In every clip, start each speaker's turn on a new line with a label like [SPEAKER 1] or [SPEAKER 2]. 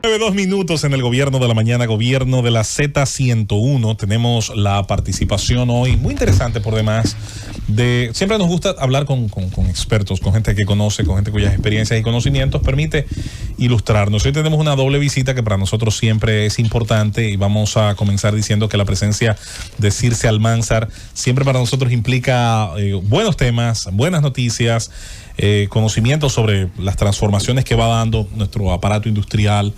[SPEAKER 1] 9:02 en el Gobierno de la Mañana, Gobierno de la Z101. Tenemos la participación hoy, muy interesante por demás, siempre nos gusta hablar con expertos, con gente que conoce, con gente cuyas experiencias y conocimientos permite ilustrarnos. Hoy tenemos una doble visita que para nosotros siempre es importante y vamos a comenzar diciendo que la presencia de Circe Almanzar siempre para nosotros implica buenos temas, buenas noticias, conocimientos sobre las transformaciones que va dando nuestro aparato industrial.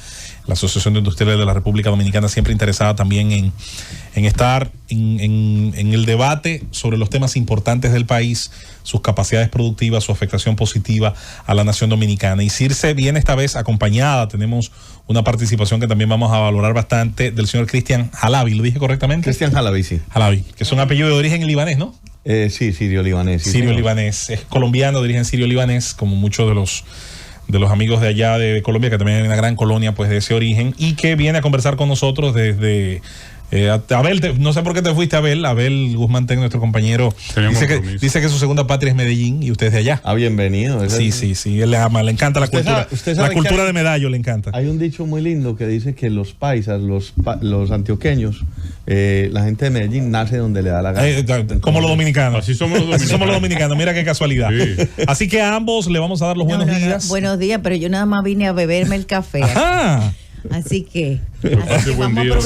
[SPEAKER 1] La Asociación de Industriales de la República Dominicana siempre interesada también en estar en el debate sobre los temas importantes del país, sus capacidades productivas, su afectación positiva a la nación dominicana. Y Circe viene esta vez acompañada, tenemos una participación que también vamos a valorar bastante, del señor Cristian Halabi. ¿Lo dije correctamente?
[SPEAKER 2] Cristian Halabi, sí.
[SPEAKER 1] Halabi, que es un apellido de origen libanés, ¿no?
[SPEAKER 2] Sí, sirio-libanés. Sí,
[SPEAKER 1] sirio-libanés. Es colombiano de origen sirio-libanés, como muchos de los amigos de allá de Colombia, que también hay una gran colonia pues de ese origen, y que viene a conversar con nosotros desde Abel. No sé por qué te fuiste, Abel Guzmán, nuestro compañero, dice que su segunda patria es Medellín y usted es de allá.
[SPEAKER 2] Bienvenido.
[SPEAKER 1] Sí, él le ama, le encanta la cultura. La cultura de Medallo le encanta.
[SPEAKER 2] Hay un dicho muy lindo que dice que los paisas, los antioqueños, la gente de Medellín nace donde le da la gana.
[SPEAKER 1] Como los dominicanos. Así somos los dominicanos. Mira qué casualidad. Sí. Así que a ambos le vamos a dar los buenos días.
[SPEAKER 3] Buenos días, pero yo nada más vine a beberme el café.
[SPEAKER 1] Ajá.
[SPEAKER 3] Así que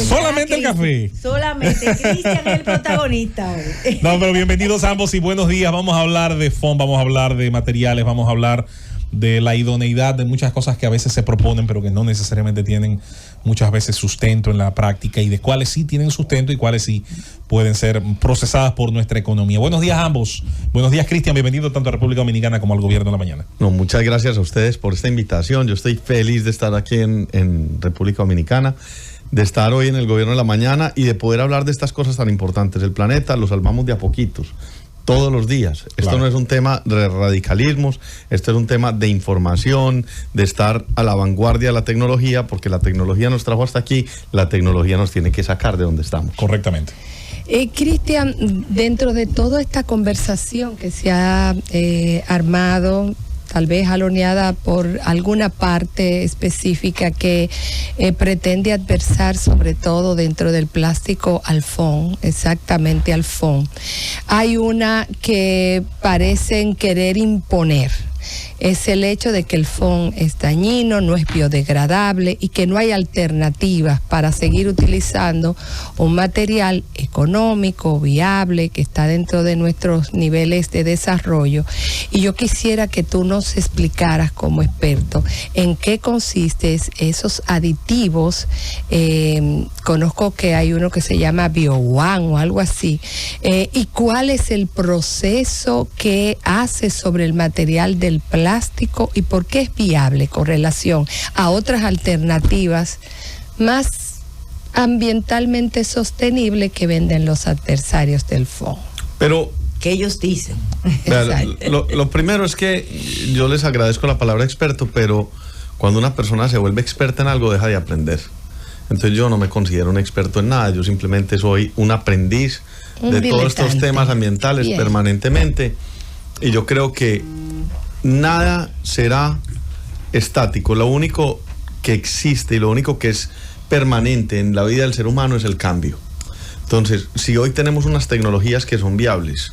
[SPEAKER 1] solamente el café.
[SPEAKER 3] Solamente Cristian es el protagonista hoy.
[SPEAKER 1] No, pero bienvenidos ambos y buenos días. Vamos a hablar de FOM, vamos a hablar de materiales, vamos a hablar de la idoneidad de muchas cosas que a veces se proponen pero que no necesariamente tienen muchas veces sustento en la práctica, y de cuáles sí tienen sustento y cuáles sí pueden ser procesadas por nuestra economía. Buenos días a ambos. Buenos días, Cristian. Bienvenido tanto a República Dominicana como al Gobierno de la Mañana.
[SPEAKER 2] No, muchas gracias a ustedes por esta invitación. Yo estoy feliz de estar aquí en República Dominicana, de estar hoy en el Gobierno de la Mañana y de poder hablar de estas cosas tan importantes. El planeta lo salvamos de a poquitos, todos los días. Esto no es un tema de radicalismos, esto es un tema de información, de estar a la vanguardia de la tecnología, porque la tecnología nos trajo hasta aquí, la tecnología nos tiene que sacar de donde estamos.
[SPEAKER 1] Correctamente.
[SPEAKER 4] Cristian, dentro de toda esta conversación que se ha armado, tal vez aloneada por alguna parte específica que pretende adversar sobre todo dentro del plástico al FON, exactamente al FON. Hay una que parecen querer imponer. Es el hecho de que el FON es dañino, no es biodegradable y que no hay alternativas para seguir utilizando un material económico, viable, que está dentro de nuestros niveles de desarrollo. Y yo quisiera que tú nos explicaras como experto en qué consisten esos aditivos. Conozco que hay uno que se llama BioOne o algo así. Y cuál es el proceso que hace sobre el material del plástico y por qué es viable con relación a otras alternativas más ambientalmente sostenibles que venden los adversarios del FON.
[SPEAKER 2] Pero
[SPEAKER 3] que ellos dicen.
[SPEAKER 2] Lo primero es que yo les agradezco la palabra experto, pero cuando una persona se vuelve experta en algo deja de aprender. Entonces yo no me considero un experto en nada, yo simplemente soy un aprendiz de todos estos temas ambientales permanentemente, y yo creo que nada será estático. Lo único que existe y lo único que es permanente en la vida del ser humano es el cambio. Entonces, si hoy tenemos unas tecnologías que son viables,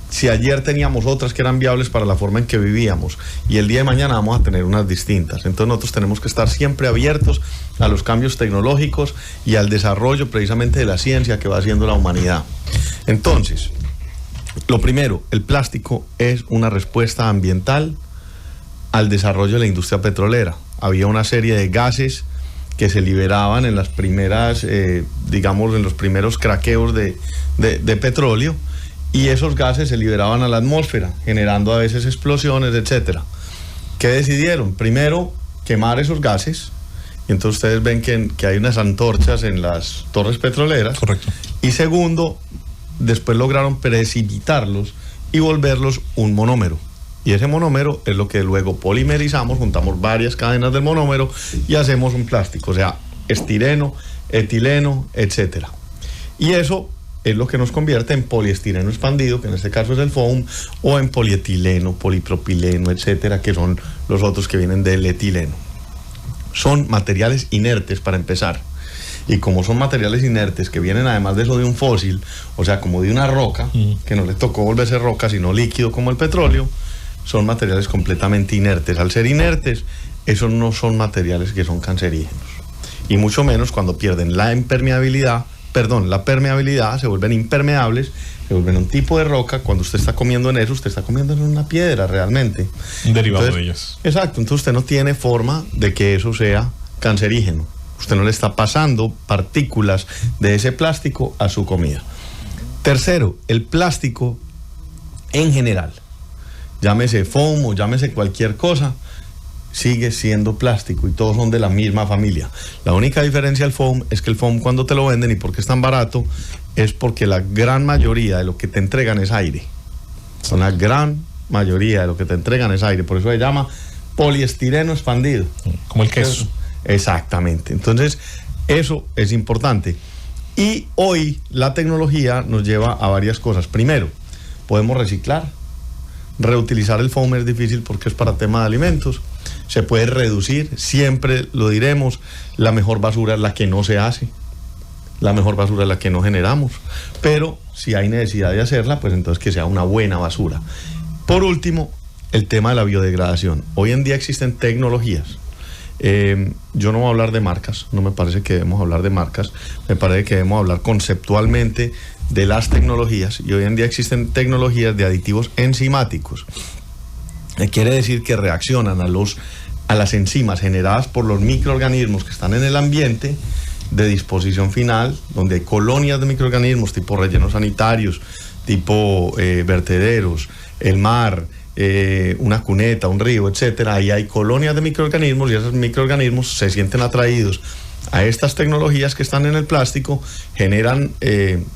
[SPEAKER 2] si ayer teníamos otras que eran viables para la forma en que vivíamos, y el día de mañana vamos a tener unas distintas, entonces nosotros tenemos que estar siempre abiertos a los cambios tecnológicos y al desarrollo precisamente de la ciencia que va haciendo la humanidad. Entonces, lo primero, el plástico es una respuesta ambiental al desarrollo de la industria petrolera. Había una serie de gases que se liberaban en las primeras, digamos, en los primeros craqueos de petróleo, y esos gases se liberaban a la atmósfera, generando a veces explosiones, etc. ¿Qué decidieron? Primero, quemar esos gases, y entonces ustedes ven que hay unas antorchas en las torres petroleras.
[SPEAKER 1] Correcto.
[SPEAKER 2] Y segundo, después lograron precipitarlos y volverlos un monómero. Y ese monómero es lo que luego polimerizamos, juntamos varias cadenas del monómero y hacemos un plástico, o sea, estireno, etileno, etc. Y eso es lo que nos convierte en poliestireno expandido, que en este caso es el foam, o en polietileno, polipropileno, etcétera, que son los otros que vienen del etileno. son materiales inertes para empezar. Y como son materiales inertes que vienen además de eso de un fósil, o sea, como de una roca, que no le tocó volverse roca, sino líquido como el petróleo, son materiales completamente inertes. Al ser inertes, esos no son materiales que son cancerígenos. Y mucho menos cuando pierden la permeabilidad, se vuelven impermeables, se vuelven un tipo de roca. Cuando usted está comiendo en eso, usted está comiendo en una piedra realmente.
[SPEAKER 1] Un derivado de ellas.
[SPEAKER 2] Exacto, entonces usted no tiene forma de que eso sea cancerígeno. Usted no le está pasando partículas de ese plástico a su comida. Tercero, el plástico en general, llámese foam o llámese cualquier cosa, sigue siendo plástico y todos son de la misma familia. La única diferencia del foam es que el foam, cuando te lo venden y porque es tan barato, es porque la gran mayoría de lo que te entregan es aire. La gran mayoría de lo que te entregan es aire. Por eso se llama poliestireno expandido.
[SPEAKER 1] Como el queso.
[SPEAKER 2] Exactamente. Entonces, eso es importante. Y hoy la tecnología nos lleva a varias cosas. Primero, podemos reciclar. Reutilizar el foam es difícil porque es para tema de alimentos. Se puede reducir, siempre lo diremos, la mejor basura es la que no se hace. La mejor basura es la que no generamos. Pero si hay necesidad de hacerla, pues entonces que sea una buena basura. Por último, el tema de la biodegradación. Hoy en día existen tecnologías. Yo no voy a hablar de marcas, no me parece que debemos hablar de marcas, me parece que debemos hablar conceptualmente de las tecnologías, y hoy en día existen tecnologías de aditivos enzimáticos. Quiere decir que reaccionan a las enzimas generadas por los microorganismos que están en el ambiente de disposición final, donde hay colonias de microorganismos tipo rellenos sanitarios, tipo vertederos, el mar, una cuneta, un río, etcétera. Ahí hay colonias de microorganismos y esos microorganismos se sienten atraídos a estas tecnologías que están en el plástico, generan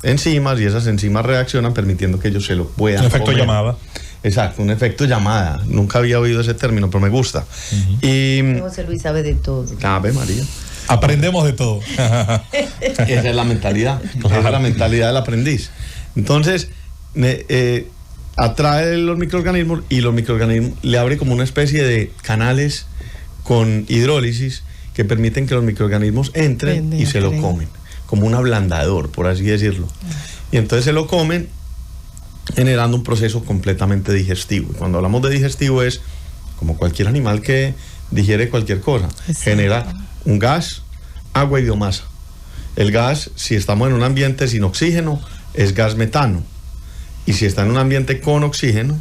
[SPEAKER 2] enzimas y esas enzimas reaccionan permitiendo que ellos se lo puedan
[SPEAKER 1] un efecto
[SPEAKER 2] comer.
[SPEAKER 1] llamada.
[SPEAKER 2] Exacto, un efecto llamada. Nunca había oído ese término, pero me gusta. Y
[SPEAKER 3] José Luis sabe de todo.
[SPEAKER 2] Ave María.
[SPEAKER 1] Aprendemos de todo.
[SPEAKER 2] Esa es la mentalidad. Esa es la mentalidad del aprendiz. Entonces, atrae los microorganismos y los microorganismos le abre como una especie de canales con hidrólisis que permiten que los microorganismos entren y se lo comen, como un ablandador, por así decirlo. Y entonces se lo comen, generando un proceso completamente digestivo. Y cuando hablamos de digestivo es como cualquier animal que digiere cualquier cosa. Exacto. Genera un gas, agua y biomasa. El gas, si estamos en un ambiente sin oxígeno, es gas metano. Y si está en un ambiente con oxígeno,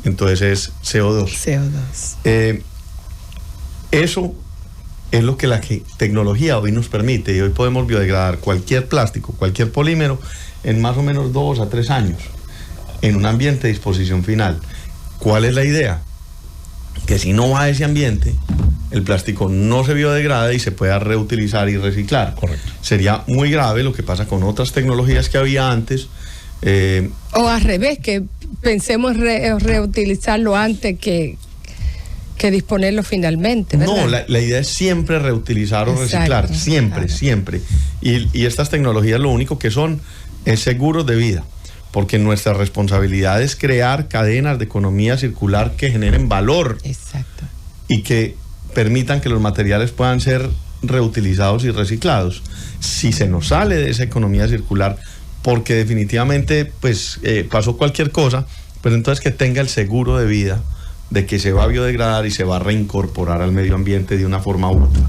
[SPEAKER 2] entonces es CO2. Eso es lo que la tecnología hoy nos permite, y hoy podemos biodegradar cualquier plástico, cualquier polímero en más o menos 2 a 3 años en un ambiente de disposición final. ¿Cuál es la idea? Que si no va a ese ambiente, el plástico no se biodegrada y se pueda reutilizar y reciclar.
[SPEAKER 1] Correcto.
[SPEAKER 2] Sería muy grave lo que pasa con otras tecnologías que había antes.
[SPEAKER 4] O al revés, que pensemos reutilizarlo antes que disponerlo finalmente, ¿verdad?
[SPEAKER 2] No, la idea es siempre reutilizar o reciclar, siempre, claro. Siempre. Y estas tecnologías lo único que son es seguros de vida, porque nuestra responsabilidad es crear cadenas de economía circular que generen valor.
[SPEAKER 4] Exacto.
[SPEAKER 2] Y que permitan que los materiales puedan ser reutilizados y reciclados. Si se nos sale de esa economía circular, porque definitivamente pues pasó cualquier cosa, pues entonces que tenga el seguro de vida de que se va a biodegradar y se va a reincorporar al medio ambiente de una forma u otra,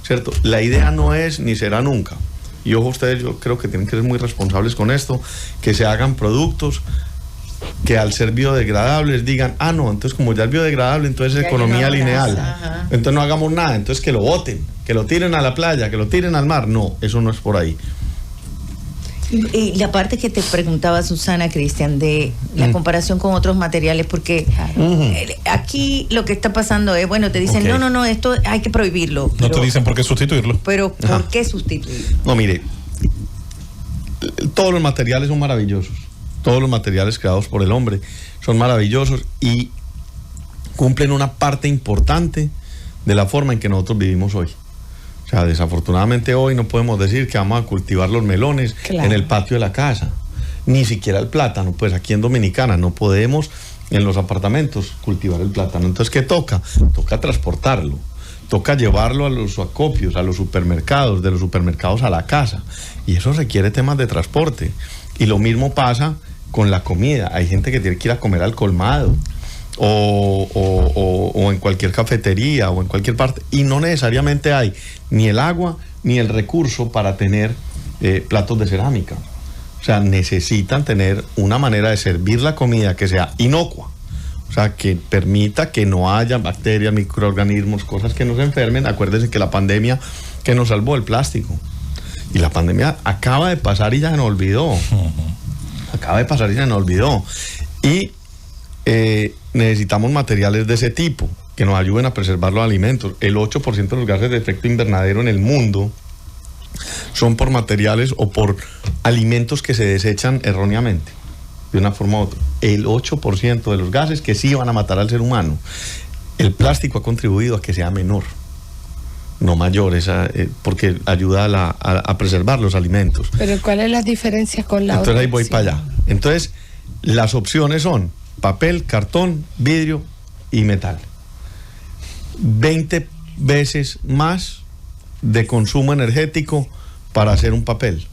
[SPEAKER 2] ¿cierto? La idea no es ni será nunca, y ojo ustedes, yo creo que tienen que ser muy responsables con esto, que se hagan productos que al ser biodegradables digan, no, entonces como ya es biodegradable, entonces es economía lineal, entonces no hagamos nada, entonces que lo boten, que lo tiren a la playa, que lo tiren al mar. No, eso no es por ahí.
[SPEAKER 3] Y la parte que te preguntaba Susana, Cristian, de la comparación con otros materiales, porque aquí lo que está pasando es, bueno, te dicen, no, esto hay que prohibirlo.
[SPEAKER 1] No te dicen por qué sustituirlo.
[SPEAKER 3] Pero, ¿por qué sustituirlo?
[SPEAKER 2] No, mire, todos los materiales son maravillosos. Todos los materiales creados por el hombre son maravillosos y cumplen una parte importante de la forma en que nosotros vivimos hoy. O sea, desafortunadamente hoy no podemos decir que vamos a cultivar los melones en el patio de la casa, ni siquiera el plátano. Pues aquí en Dominicana no podemos en los apartamentos cultivar el plátano. Entonces, ¿qué toca? Toca transportarlo. toca llevarlo a los acopios, a los supermercados, de los supermercados a la casa, y eso requiere temas de transporte. Y lo mismo pasa con la comida. Hay gente que tiene que ir a comer al colmado o en cualquier cafetería o en cualquier parte, y no necesariamente hay ni el agua ni el recurso para tener platos de cerámica. O sea, necesitan tener una manera de servir la comida que sea inocua, o sea, que permita que no haya bacterias, microorganismos, cosas que nos enfermen. Acuérdense que la pandemia que nos salvó el plástico, y la pandemia acaba de pasar y ya se nos olvidó. Acaba de pasar y ya se nos olvidó. Y necesitamos materiales de ese tipo que nos ayuden a preservar los alimentos. El 8% de los gases de efecto invernadero en el mundo son por materiales o por alimentos que se desechan erróneamente, de una forma u otra. El 8% de los gases que sí van a matar al ser humano. El plástico ha contribuido a que sea menor, no mayor, porque ayuda a preservar los alimentos.
[SPEAKER 4] Pero ¿cuál es la diferencia con la otra?
[SPEAKER 2] Entonces ahí voy para allá. Entonces, las opciones son papel, cartón, vidrio y metal. 20 veces más de consumo energético para hacer un papel,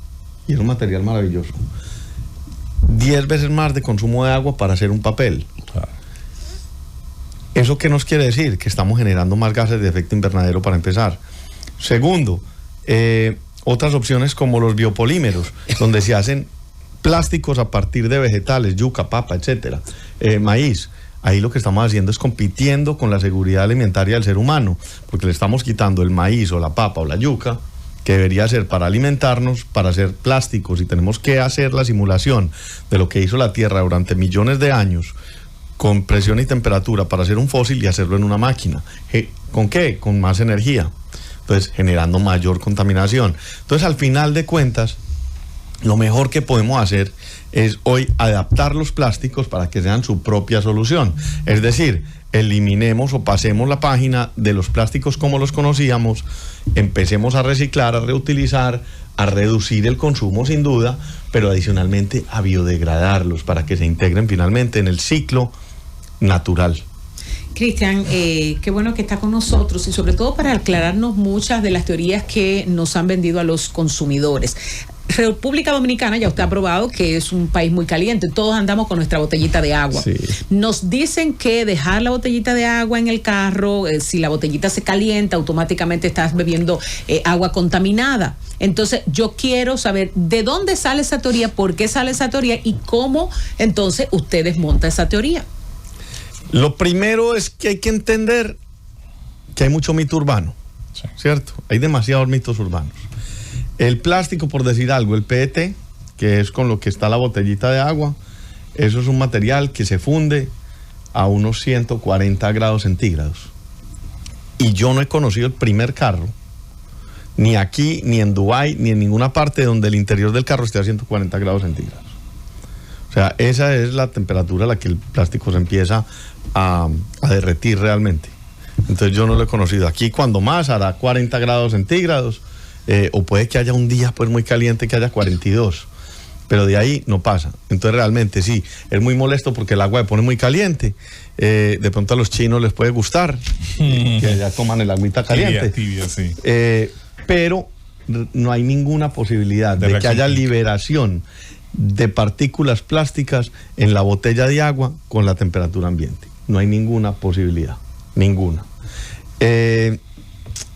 [SPEAKER 2] y es un material maravilloso. 10 veces más de consumo de agua para hacer un papel. ¿Eso qué nos quiere decir? Que estamos generando más gases de efecto invernadero para empezar. Segundo, otras opciones como los biopolímeros, donde se hacen plásticos a partir de vegetales, yuca, papa, etcétera, maíz. Ahí lo que estamos haciendo es compitiendo con la seguridad alimentaria del ser humano, porque le estamos quitando el maíz o la papa o la yuca, que debería ser para alimentarnos, para hacer plásticos, y tenemos que hacer la simulación de lo que hizo la Tierra durante millones de años, con presión y temperatura, para hacer un fósil y hacerlo en una máquina. ¿Con qué? Con más energía. Entonces, generando mayor contaminación. Entonces, al final de cuentas, lo mejor que podemos hacer es hoy adaptar los plásticos para que sean su propia solución. Es decir, eliminemos o pasemos la página de los plásticos como los conocíamos, empecemos a reciclar, a reutilizar, a reducir el consumo sin duda, pero adicionalmente a biodegradarlos para que se integren finalmente en el ciclo natural.
[SPEAKER 5] Cristian, qué bueno que está con nosotros, y sobre todo para aclararnos muchas de las teorías que nos han vendido a los consumidores. República Dominicana, ya usted ha probado que es un país muy caliente, todos andamos con nuestra botellita de agua.
[SPEAKER 2] Sí.
[SPEAKER 5] Nos dicen que dejar la botellita de agua en el carro, si la botellita se calienta, automáticamente estás bebiendo agua contaminada. Entonces, yo quiero saber de dónde sale esa teoría, por qué sale esa teoría y cómo entonces usted desmonta esa teoría.
[SPEAKER 2] Lo primero es que hay que entender que hay mucho mito urbano,
[SPEAKER 1] Sí.
[SPEAKER 2] ¿cierto? Hay demasiados mitos urbanos. El plástico, por decir algo, el PET, que es con lo que está la botellita de agua, eso es un material que se funde a unos 140 grados centígrados. Y yo no he conocido el primer carro, ni aquí, ni en Dubái, ni en ninguna parte donde el interior del carro esté a 140 grados centígrados. O sea, esa es la temperatura a la que el plástico se empieza a derretir realmente. Entonces yo no lo he conocido. Aquí cuando más hará 40 grados centígrados, o puede que haya un día pues muy caliente que haya 42, pero de ahí no pasa. Entonces realmente sí, es muy molesto porque el agua se pone muy caliente. De pronto a los chinos les puede gustar, que ya toman el agüita caliente.
[SPEAKER 1] Tibia, sí.
[SPEAKER 2] Pero no hay ninguna posibilidad de que haya liberación de partículas plásticas en la botella de agua con la temperatura ambiente. No hay ninguna posibilidad, ninguna.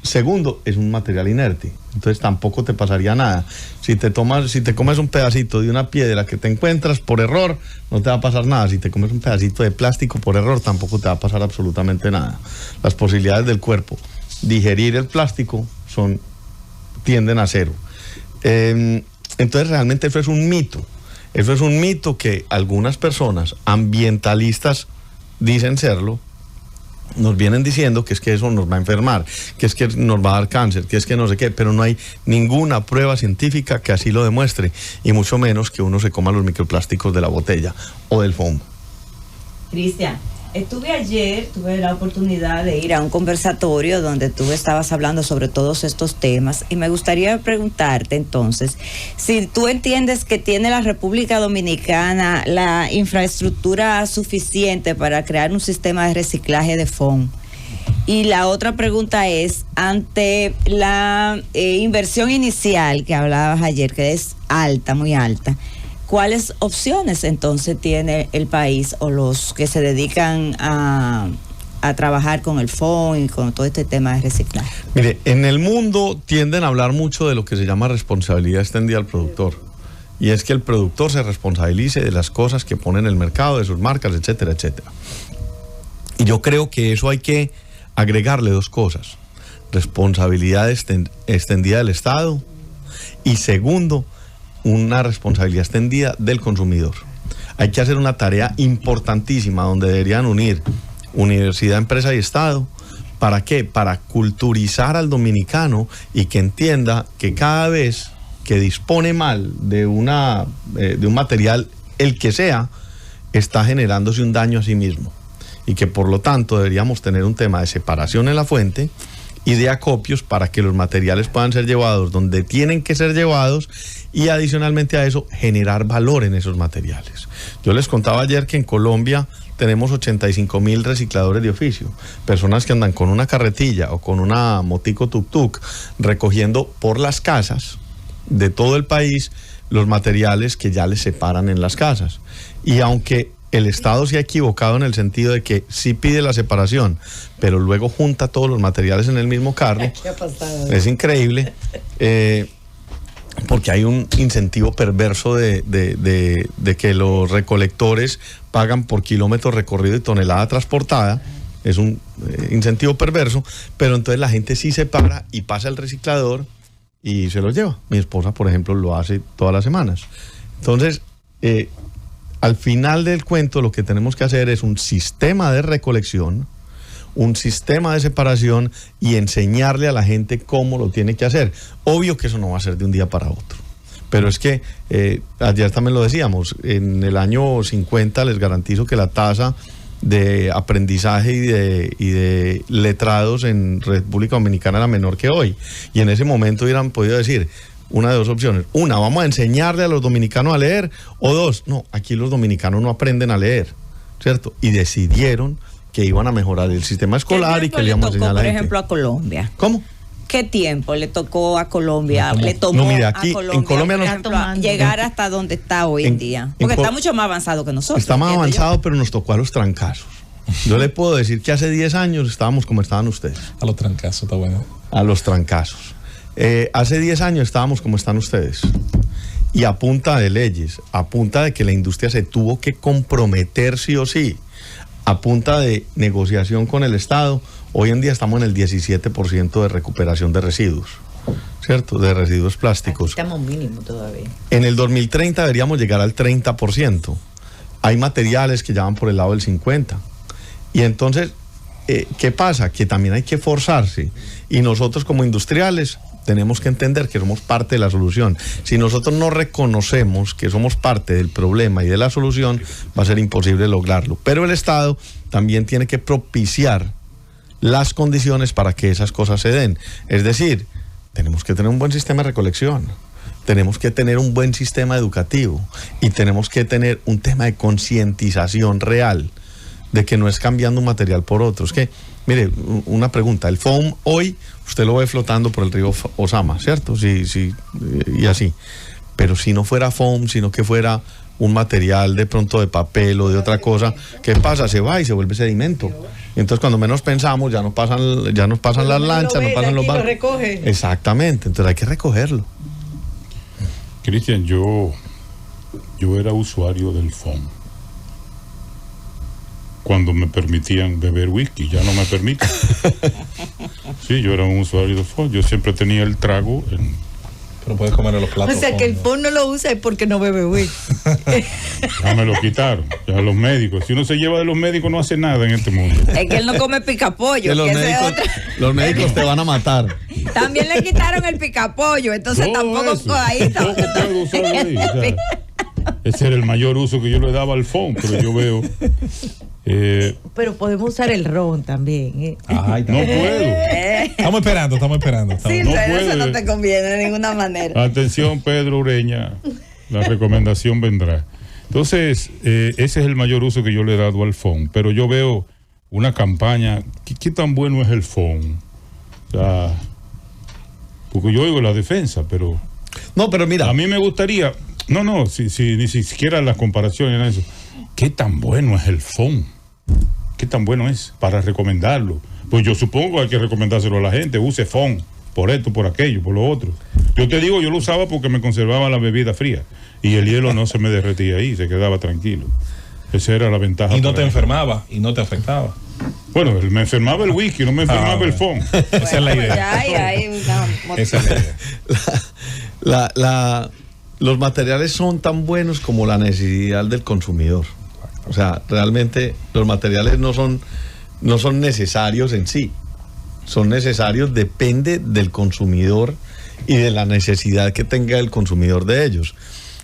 [SPEAKER 2] Segundo, es un material inerte, entonces tampoco te pasaría nada. Si te comes un pedacito de una piedra que te encuentras por error, no te va a pasar nada. Si te comes un pedacito de plástico por error, tampoco te va a pasar absolutamente nada. Las posibilidades del cuerpo digerir el plástico tienden a cero. Entonces realmente eso es un mito. Eso es un mito que algunas personas ambientalistas dicen serlo, nos vienen diciendo que es que eso nos va a enfermar, que es que nos va a dar cáncer, que es que no sé qué, pero no hay ninguna prueba científica que así lo demuestre, y mucho menos que uno se coma los microplásticos de la botella o del foam.
[SPEAKER 3] Cristian, tuve la oportunidad de ir a un conversatorio donde tú estabas hablando sobre todos estos temas, y me gustaría preguntarte entonces, si tú entiendes que tiene la República Dominicana la infraestructura suficiente para crear un sistema de reciclaje de foam,
[SPEAKER 6] Y la otra pregunta es, ante la inversión inicial que hablabas ayer, que es alta, muy alta, ¿cuáles opciones entonces tiene el país o los que se dedican a trabajar con el fondo y con todo este tema de reciclaje?
[SPEAKER 2] Mire, en el mundo tienden a hablar mucho de lo que se llama responsabilidad extendida al productor. Y es que el productor se responsabilice de las cosas que pone en el mercado, de sus marcas, etcétera, etcétera. Y yo creo que eso hay que agregarle dos cosas: responsabilidad extendida del Estado y segundo, una responsabilidad extendida del consumidor. Hay que hacer una tarea importantísima donde deberían unir universidad, empresa y Estado. ¿Para qué? Para culturizar al dominicano y que entienda que cada vez que dispone mal de un material, el que sea, está generándose un daño a sí mismo. Y que por lo tanto deberíamos tener un tema de separación en la fuente y de acopios para que los materiales puedan ser llevados donde tienen que ser llevados y adicionalmente a eso generar valor en esos materiales. Yo les contaba ayer que en Colombia tenemos 85,000 recicladores de oficio, personas que andan con una carretilla o con una motico tuk-tuk recogiendo por las casas de todo el país los materiales que ya les separan en las casas. Y aunque el Estado se ha equivocado en el sentido de que sí pide la separación, pero luego junta todos los materiales en el mismo carro,
[SPEAKER 6] ¿Qué ha pasado?
[SPEAKER 2] es increíble, porque hay un incentivo perverso de que los recolectores pagan por kilómetro recorrido y tonelada transportada. Es un incentivo perverso, pero entonces la gente sí separa y pasa al reciclador y se los lleva. Mi esposa, por ejemplo, lo hace todas las semanas. Entonces, al final del cuento lo que tenemos que hacer es un sistema de recolección, un sistema de separación y enseñarle a la gente cómo lo tiene que hacer. Obvio que eso no va a ser de un día para otro, pero es que ayer también lo decíamos, en el año 50 les garantizo que la tasa de aprendizaje y de letrados en República Dominicana era menor que hoy, y en ese momento hubieran podido decir una de dos opciones: una, vamos a enseñarle a los dominicanos a leer, o dos, no, aquí los dominicanos no aprenden a leer, ¿cierto? Y decidieron que iban a mejorar el sistema escolar y que le íbamos a enseñar a la gente.
[SPEAKER 6] Por ejemplo, a Colombia.
[SPEAKER 2] ¿Cómo?
[SPEAKER 6] ¿Qué tiempo le tocó a Colombia?
[SPEAKER 2] No,
[SPEAKER 6] le tomó
[SPEAKER 2] mire, aquí,
[SPEAKER 6] a Colombia,
[SPEAKER 2] en Colombia
[SPEAKER 6] por
[SPEAKER 2] no,
[SPEAKER 6] ejemplo, llegar hasta donde está hoy en día. Porque está mucho más avanzado que nosotros.
[SPEAKER 2] Está más avanzado, pero nos tocó a los trancazos. Yo le puedo decir que hace 10 años estábamos como estaban ustedes.
[SPEAKER 1] A los trancazos, está bueno.
[SPEAKER 2] A los trancazos. Hace 10 años estábamos como están ustedes. Y a punta de leyes, a punta de que la industria se tuvo que comprometer sí o sí, a punta de negociación con el Estado, hoy en día estamos en el 17% de recuperación de residuos, ¿cierto? De residuos plásticos.
[SPEAKER 3] Aquí estamos mínimo todavía.
[SPEAKER 2] En el 2030 deberíamos llegar al 30%. Hay materiales que ya van por el lado del 50%. Y entonces, ¿qué pasa? Que también hay que forzarse. Y nosotros como industriales tenemos que entender que somos parte de la solución. Si nosotros no reconocemos que somos parte del problema y de la solución, va a ser imposible lograrlo. Pero el Estado también tiene que propiciar las condiciones para que esas cosas se den. Es decir, tenemos que tener un buen sistema de recolección, tenemos que tener un buen sistema educativo y tenemos que tener un tema de concientización real de que no es cambiando un material por otro. Es que, mire, una pregunta: el foam hoy usted lo ve flotando por el río Osama, ¿cierto? Sí, y así. Pero si no fuera foam, sino que fuera un material de pronto de papel o de otra cosa, ¿qué pasa? Se va y se vuelve sedimento. Entonces, cuando menos pensamos, ya nos pasan las lanchas, nos pasan los barcos. Exactamente, entonces hay que recogerlo.
[SPEAKER 7] Cristian, yo era usuario del foam cuando me permitían beber whisky, ya no me permiten. Sí, yo era un usuario del foam, yo siempre tenía el trago
[SPEAKER 1] Pero puedes comer en los platos.
[SPEAKER 3] O sea que el foam no lo usa es porque no bebe whisky.
[SPEAKER 7] Ya me lo quitaron, ya los médicos. Si uno se lleva de los médicos no hace nada en este mundo.
[SPEAKER 6] Es que él no come picapollo.
[SPEAKER 2] Los médicos te van a matar.
[SPEAKER 6] También le quitaron el picapollo, entonces
[SPEAKER 7] Todo
[SPEAKER 6] tampoco
[SPEAKER 7] eso,
[SPEAKER 6] ahí.
[SPEAKER 7] tampoco puedo usarlo ahí, o sea, ese era el mayor uso que yo le daba al foam, pero yo veo...
[SPEAKER 3] Pero podemos usar el ron también.
[SPEAKER 1] Ay,
[SPEAKER 7] no puedo.
[SPEAKER 1] Estamos esperando.
[SPEAKER 6] Sí,
[SPEAKER 7] No
[SPEAKER 6] pero eso
[SPEAKER 7] puede.
[SPEAKER 6] no te conviene de ninguna manera.
[SPEAKER 7] Atención, Pedro Ureña, la recomendación vendrá. Entonces, ese es el mayor uso que yo le he dado al foam, pero yo veo una campaña. ¿Qué tan bueno es el FON? O sea, porque yo oigo la defensa, pero...
[SPEAKER 2] No, pero mira.
[SPEAKER 7] A mí me gustaría... No, ni siquiera las comparaciones, eso. ¿Qué tan bueno es el FON? ¿Qué tan bueno es para recomendarlo? Pues yo supongo que hay que recomendárselo a la gente. Use FON, por esto, por aquello, por lo otro. Yo te digo, yo lo usaba porque me conservaba la bebida fría y el hielo no se me derretía ahí, se quedaba tranquilo. Esa era la ventaja.
[SPEAKER 1] Y no te enfermaba y no te afectaba.
[SPEAKER 7] Bueno, me enfermaba el whisky, no me enfermaba el FON.
[SPEAKER 1] Esa es la idea. Esa es la idea.
[SPEAKER 2] Los materiales son tan buenos como la necesidad del consumidor. O sea, realmente los materiales no son necesarios en sí. Son necesarios, depende del consumidor y de la necesidad que tenga el consumidor de ellos.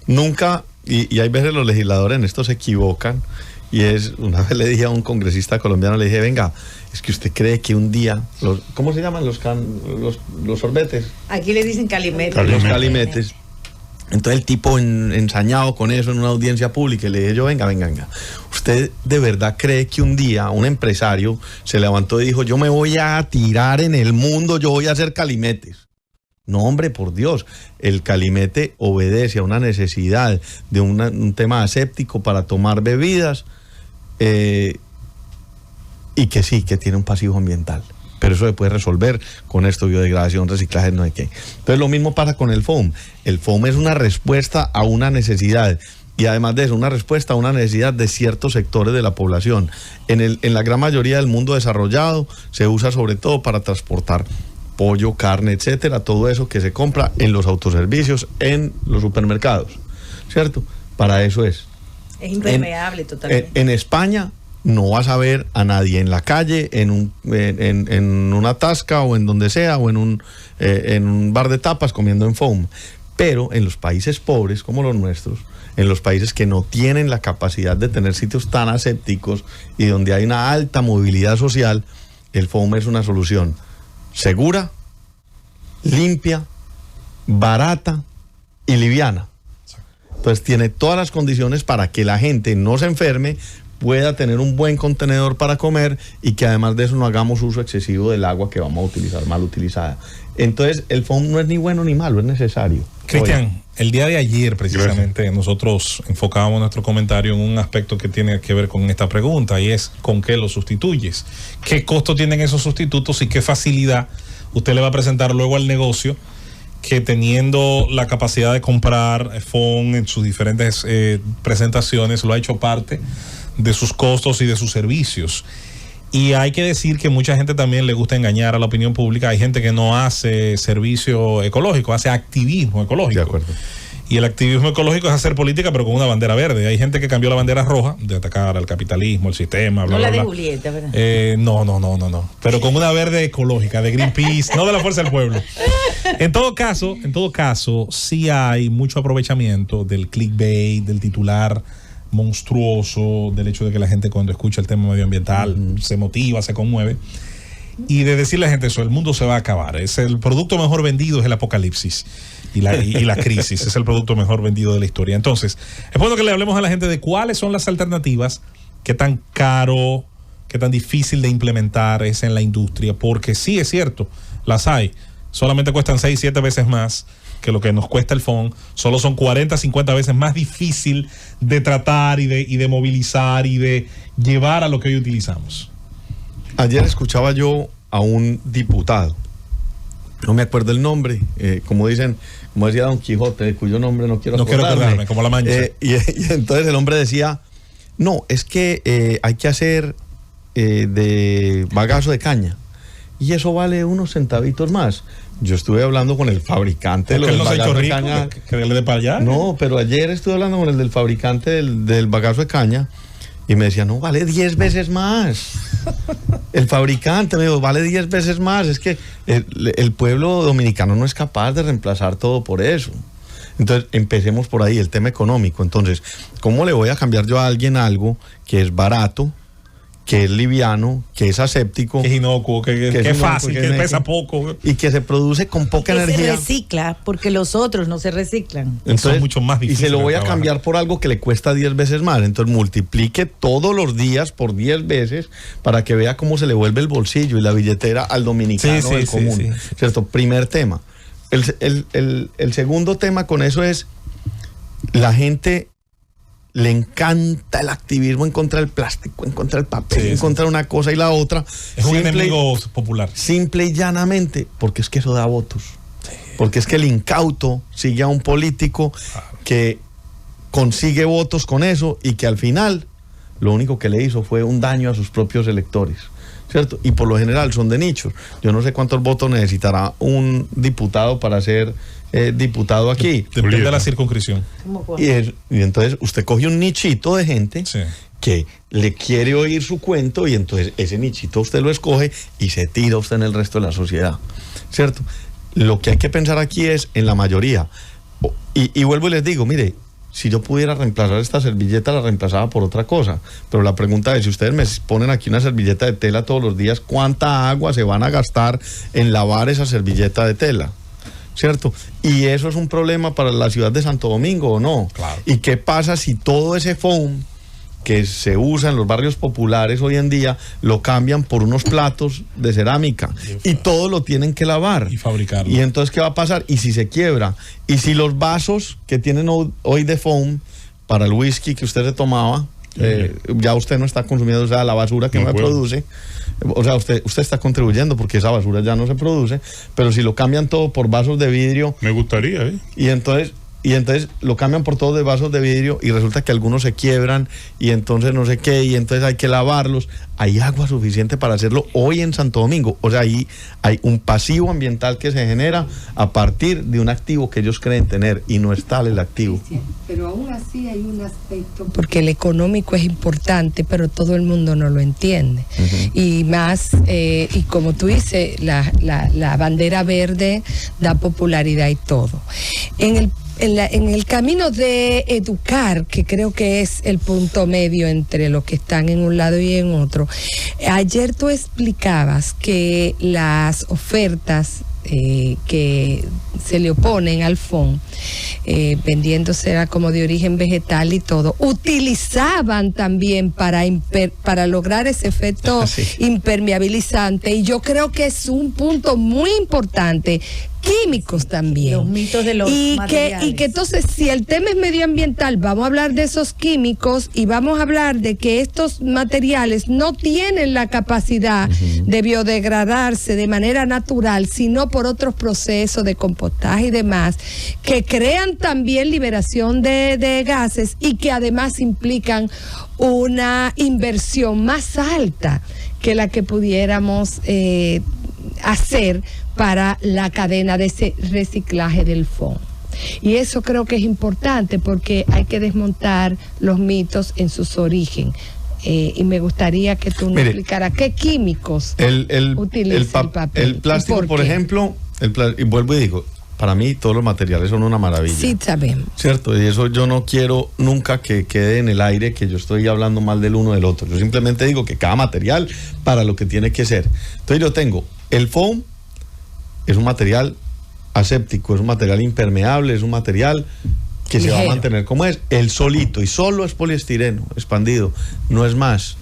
[SPEAKER 2] Nunca, y hay veces los legisladores en esto se equivocan, y una vez le dije a un congresista colombiano, le dije, venga, es que usted cree que un día, ¿cómo se llaman los sorbetes?
[SPEAKER 3] Aquí le dicen calimetes.
[SPEAKER 2] Los calimetes. Entonces el tipo ensañado con eso en una audiencia pública, y le dije yo, venga, ¿usted de verdad cree que un día un empresario se levantó y dijo, yo me voy a tirar en el mundo, yo voy a hacer calimetes? No, hombre, por Dios, el calimete obedece a una necesidad de un tema aséptico para tomar bebidas, y que sí, que tiene un pasivo ambiental. Pero eso se puede resolver con esto, biodegradación, reciclaje, no sé qué. Entonces lo mismo pasa con el foam. El foam es una respuesta a una necesidad, y además de eso, una respuesta a una necesidad de ciertos sectores de la población. En la gran mayoría del mundo desarrollado se usa sobre todo para transportar pollo, carne, etcétera, todo eso que se compra en los autoservicios, en los supermercados, ¿cierto? Para eso es.
[SPEAKER 3] Es impermeable totalmente.
[SPEAKER 2] En España no vas a ver a nadie en la calle, en una tasca o en donde sea, o en un bar de tapas comiendo en foam. Pero en los países pobres como los nuestros, en los países que no tienen la capacidad de tener sitios tan asépticos y donde hay una alta movilidad social, el foam es una solución segura, limpia, barata y liviana. Entonces tiene todas las condiciones para que la gente no se enferme, pueda tener un buen contenedor para comer, y que además de eso no hagamos uso excesivo del agua que vamos a utilizar, mal utilizada. Entonces el foam no es ni bueno ni malo, es necesario.
[SPEAKER 1] Cristian, el día de ayer precisamente Gracias. Nosotros enfocábamos nuestro comentario en un aspecto que tiene que ver con esta pregunta, y es ¿con qué lo sustituyes? ¿Qué costo tienen esos sustitutos y qué facilidad usted le va a presentar luego al negocio, que teniendo la capacidad de comprar foam en sus diferentes presentaciones lo ha hecho parte de sus costos y de sus servicios? Y hay que decir que mucha gente también le gusta engañar a la opinión pública. Hay gente que no hace servicio ecológico, hace activismo ecológico.
[SPEAKER 2] De acuerdo.
[SPEAKER 1] Y el activismo ecológico es hacer política, pero con una bandera verde. Hay gente que cambió la bandera roja de atacar al capitalismo, el sistema, bla,
[SPEAKER 3] no
[SPEAKER 1] bla,
[SPEAKER 3] la
[SPEAKER 1] bla.
[SPEAKER 3] de Julieta, ¿verdad?
[SPEAKER 1] No. Pero con una verde ecológica, de Greenpeace, no de la Fuerza del Pueblo. En todo caso, sí hay mucho aprovechamiento del clickbait, del titular monstruoso, del hecho de que la gente cuando escucha el tema medioambiental se motiva, se conmueve, y de decirle a la gente eso, el mundo se va a acabar, es el producto mejor vendido, es el apocalipsis y la crisis, es el producto mejor vendido de la historia. Entonces, es bueno que le hablemos a la gente de cuáles son las alternativas, qué tan caro, qué tan difícil de implementar es en la industria, porque sí es cierto, las hay, solamente cuestan 6-7 veces más que lo que nos cuesta el foam, solo son 40-50 veces más difícil de tratar y de movilizar y de llevar a lo que hoy utilizamos.
[SPEAKER 2] Ayer escuchaba yo a un diputado, no me acuerdo el nombre, como decía Don Quijote, cuyo nombre no quiero acordarme,
[SPEAKER 1] como la Mancha.
[SPEAKER 2] Y entonces el hombre decía, no, es que hay que hacer de bagazo de caña, y eso vale unos centavitos más. Yo estuve hablando con el fabricante de los bagazos de caña.
[SPEAKER 1] ¿Que le dé para allá?
[SPEAKER 2] No, pero ayer estuve hablando con el del fabricante del bagazo de caña, y me decía, no, vale 10 veces más. El fabricante me dijo, vale 10 veces más. Es que el pueblo dominicano no es capaz de reemplazar todo por eso. Entonces, empecemos por ahí, el tema económico. Entonces, ¿cómo le voy a cambiar yo a alguien algo que es barato, que es liviano, que es aséptico,
[SPEAKER 1] que es inocuo, que es fácil, que pesa poco.
[SPEAKER 2] Y que se produce con poca
[SPEAKER 3] que
[SPEAKER 2] energía.
[SPEAKER 3] se recicla, porque los otros no se reciclan.
[SPEAKER 2] Entonces,
[SPEAKER 1] son mucho más
[SPEAKER 2] y
[SPEAKER 1] difíciles
[SPEAKER 2] se lo voy
[SPEAKER 1] de
[SPEAKER 2] a
[SPEAKER 1] trabajar.
[SPEAKER 2] cambiar por algo que le cuesta 10 veces más. Entonces multiplique todos los días por 10 veces para que vea cómo se le vuelve el bolsillo y la billetera al dominicano
[SPEAKER 1] Sí,
[SPEAKER 2] del común.
[SPEAKER 1] sí.
[SPEAKER 2] ¿Cierto? Primer tema. El segundo tema con eso es, la gente le encanta el activismo en contra del plástico, en contra del papel,
[SPEAKER 1] Sí,
[SPEAKER 2] en contra de una cosa y la otra.
[SPEAKER 1] Es un enemigo popular.
[SPEAKER 2] Simple y llanamente, porque es que eso da votos. Porque es que el incauto sigue a un político que consigue votos con eso y que al final lo único que le hizo fue un daño a sus propios electores, ¿cierto? Y por lo general son de nichos. Yo no sé cuántos votos necesitará un diputado para ser diputado aquí.
[SPEAKER 1] Depende de la circunscripción.
[SPEAKER 2] Y entonces usted coge un nichito de gente
[SPEAKER 1] Sí.
[SPEAKER 2] que le quiere oír su cuento y entonces ese nichito usted lo escoge y se tira usted en el resto de la sociedad, ¿cierto? Lo que hay que pensar aquí es en la mayoría. Y vuelvo y les digo, mire, si yo pudiera reemplazar esta servilleta, la reemplazaba por otra cosa. Pero la pregunta es, si ustedes me ponen aquí una servilleta de tela todos los días, ¿cuánta agua se van a gastar en lavar esa servilleta de tela? ¿Cierto? Y eso es un problema para la ciudad de Santo Domingo, ¿o no?
[SPEAKER 1] Claro.
[SPEAKER 2] ¿Y qué pasa si todo ese foam que se usa en los barrios populares hoy en día lo cambian por unos platos de cerámica y todo lo tienen que lavar
[SPEAKER 1] Y fabricarlo.
[SPEAKER 2] y entonces qué va a pasar? Y si se quiebra, y si los vasos que tienen hoy de foam para el whisky que usted se tomaba, ya usted no está consumiendo, o sea, la basura que no se produce, o sea, usted está contribuyendo porque esa basura ya no se produce, pero si lo cambian todo por vasos de vidrio,
[SPEAKER 7] Me gustaría,
[SPEAKER 2] y entonces lo cambian por todo de vasos de vidrio y resulta que algunos se quiebran y entonces no sé qué, y entonces hay que lavarlos. Hay agua suficiente para hacerlo hoy en Santo Domingo. O sea, ahí hay un pasivo ambiental que se genera a partir de un activo que ellos creen tener y no es tal el activo.
[SPEAKER 4] Pero aún así hay un aspecto, porque el económico es importante, pero todo el mundo no lo entiende. Y más, y como tú dices, la bandera verde da popularidad y todo. En el camino de educar, que creo que es el punto medio entre los que están en un lado y en otro, ayer tú explicabas que las ofertas que se le oponen al FON, vendiéndose como de origen vegetal y todo, utilizaban también para lograr ese efecto impermeabilizante, y yo creo que es un punto muy importante. Químicos también.
[SPEAKER 3] Los mitos de los materiales.
[SPEAKER 4] Y que entonces, si el tema es medioambiental, vamos a hablar de esos químicos y vamos a hablar de que estos materiales no tienen la capacidad de biodegradarse de manera natural, sino por otros procesos de compostaje y demás, que crean también liberación de gases y que además implican una inversión más alta que la que pudiéramos hacer para la cadena de ese reciclaje del FON. Y eso creo que es importante porque hay que desmontar los mitos en sus orígenes. Y me gustaría que tú nos explicaras qué químicos utiliza el papel.
[SPEAKER 2] El plástico, por ejemplo, y vuelvo y digo, para mí todos los materiales son una maravilla.
[SPEAKER 4] Sí, sabemos.
[SPEAKER 2] Cierto, y eso yo no quiero nunca que quede en el aire que yo estoy hablando mal del uno del otro. Yo simplemente digo que cada material para lo que tiene que ser. Entonces yo tengo el foam, es un material aséptico, es un material impermeable, es un material que se va a mantener como es. El solito, y solo es poliestireno expandido, no es más.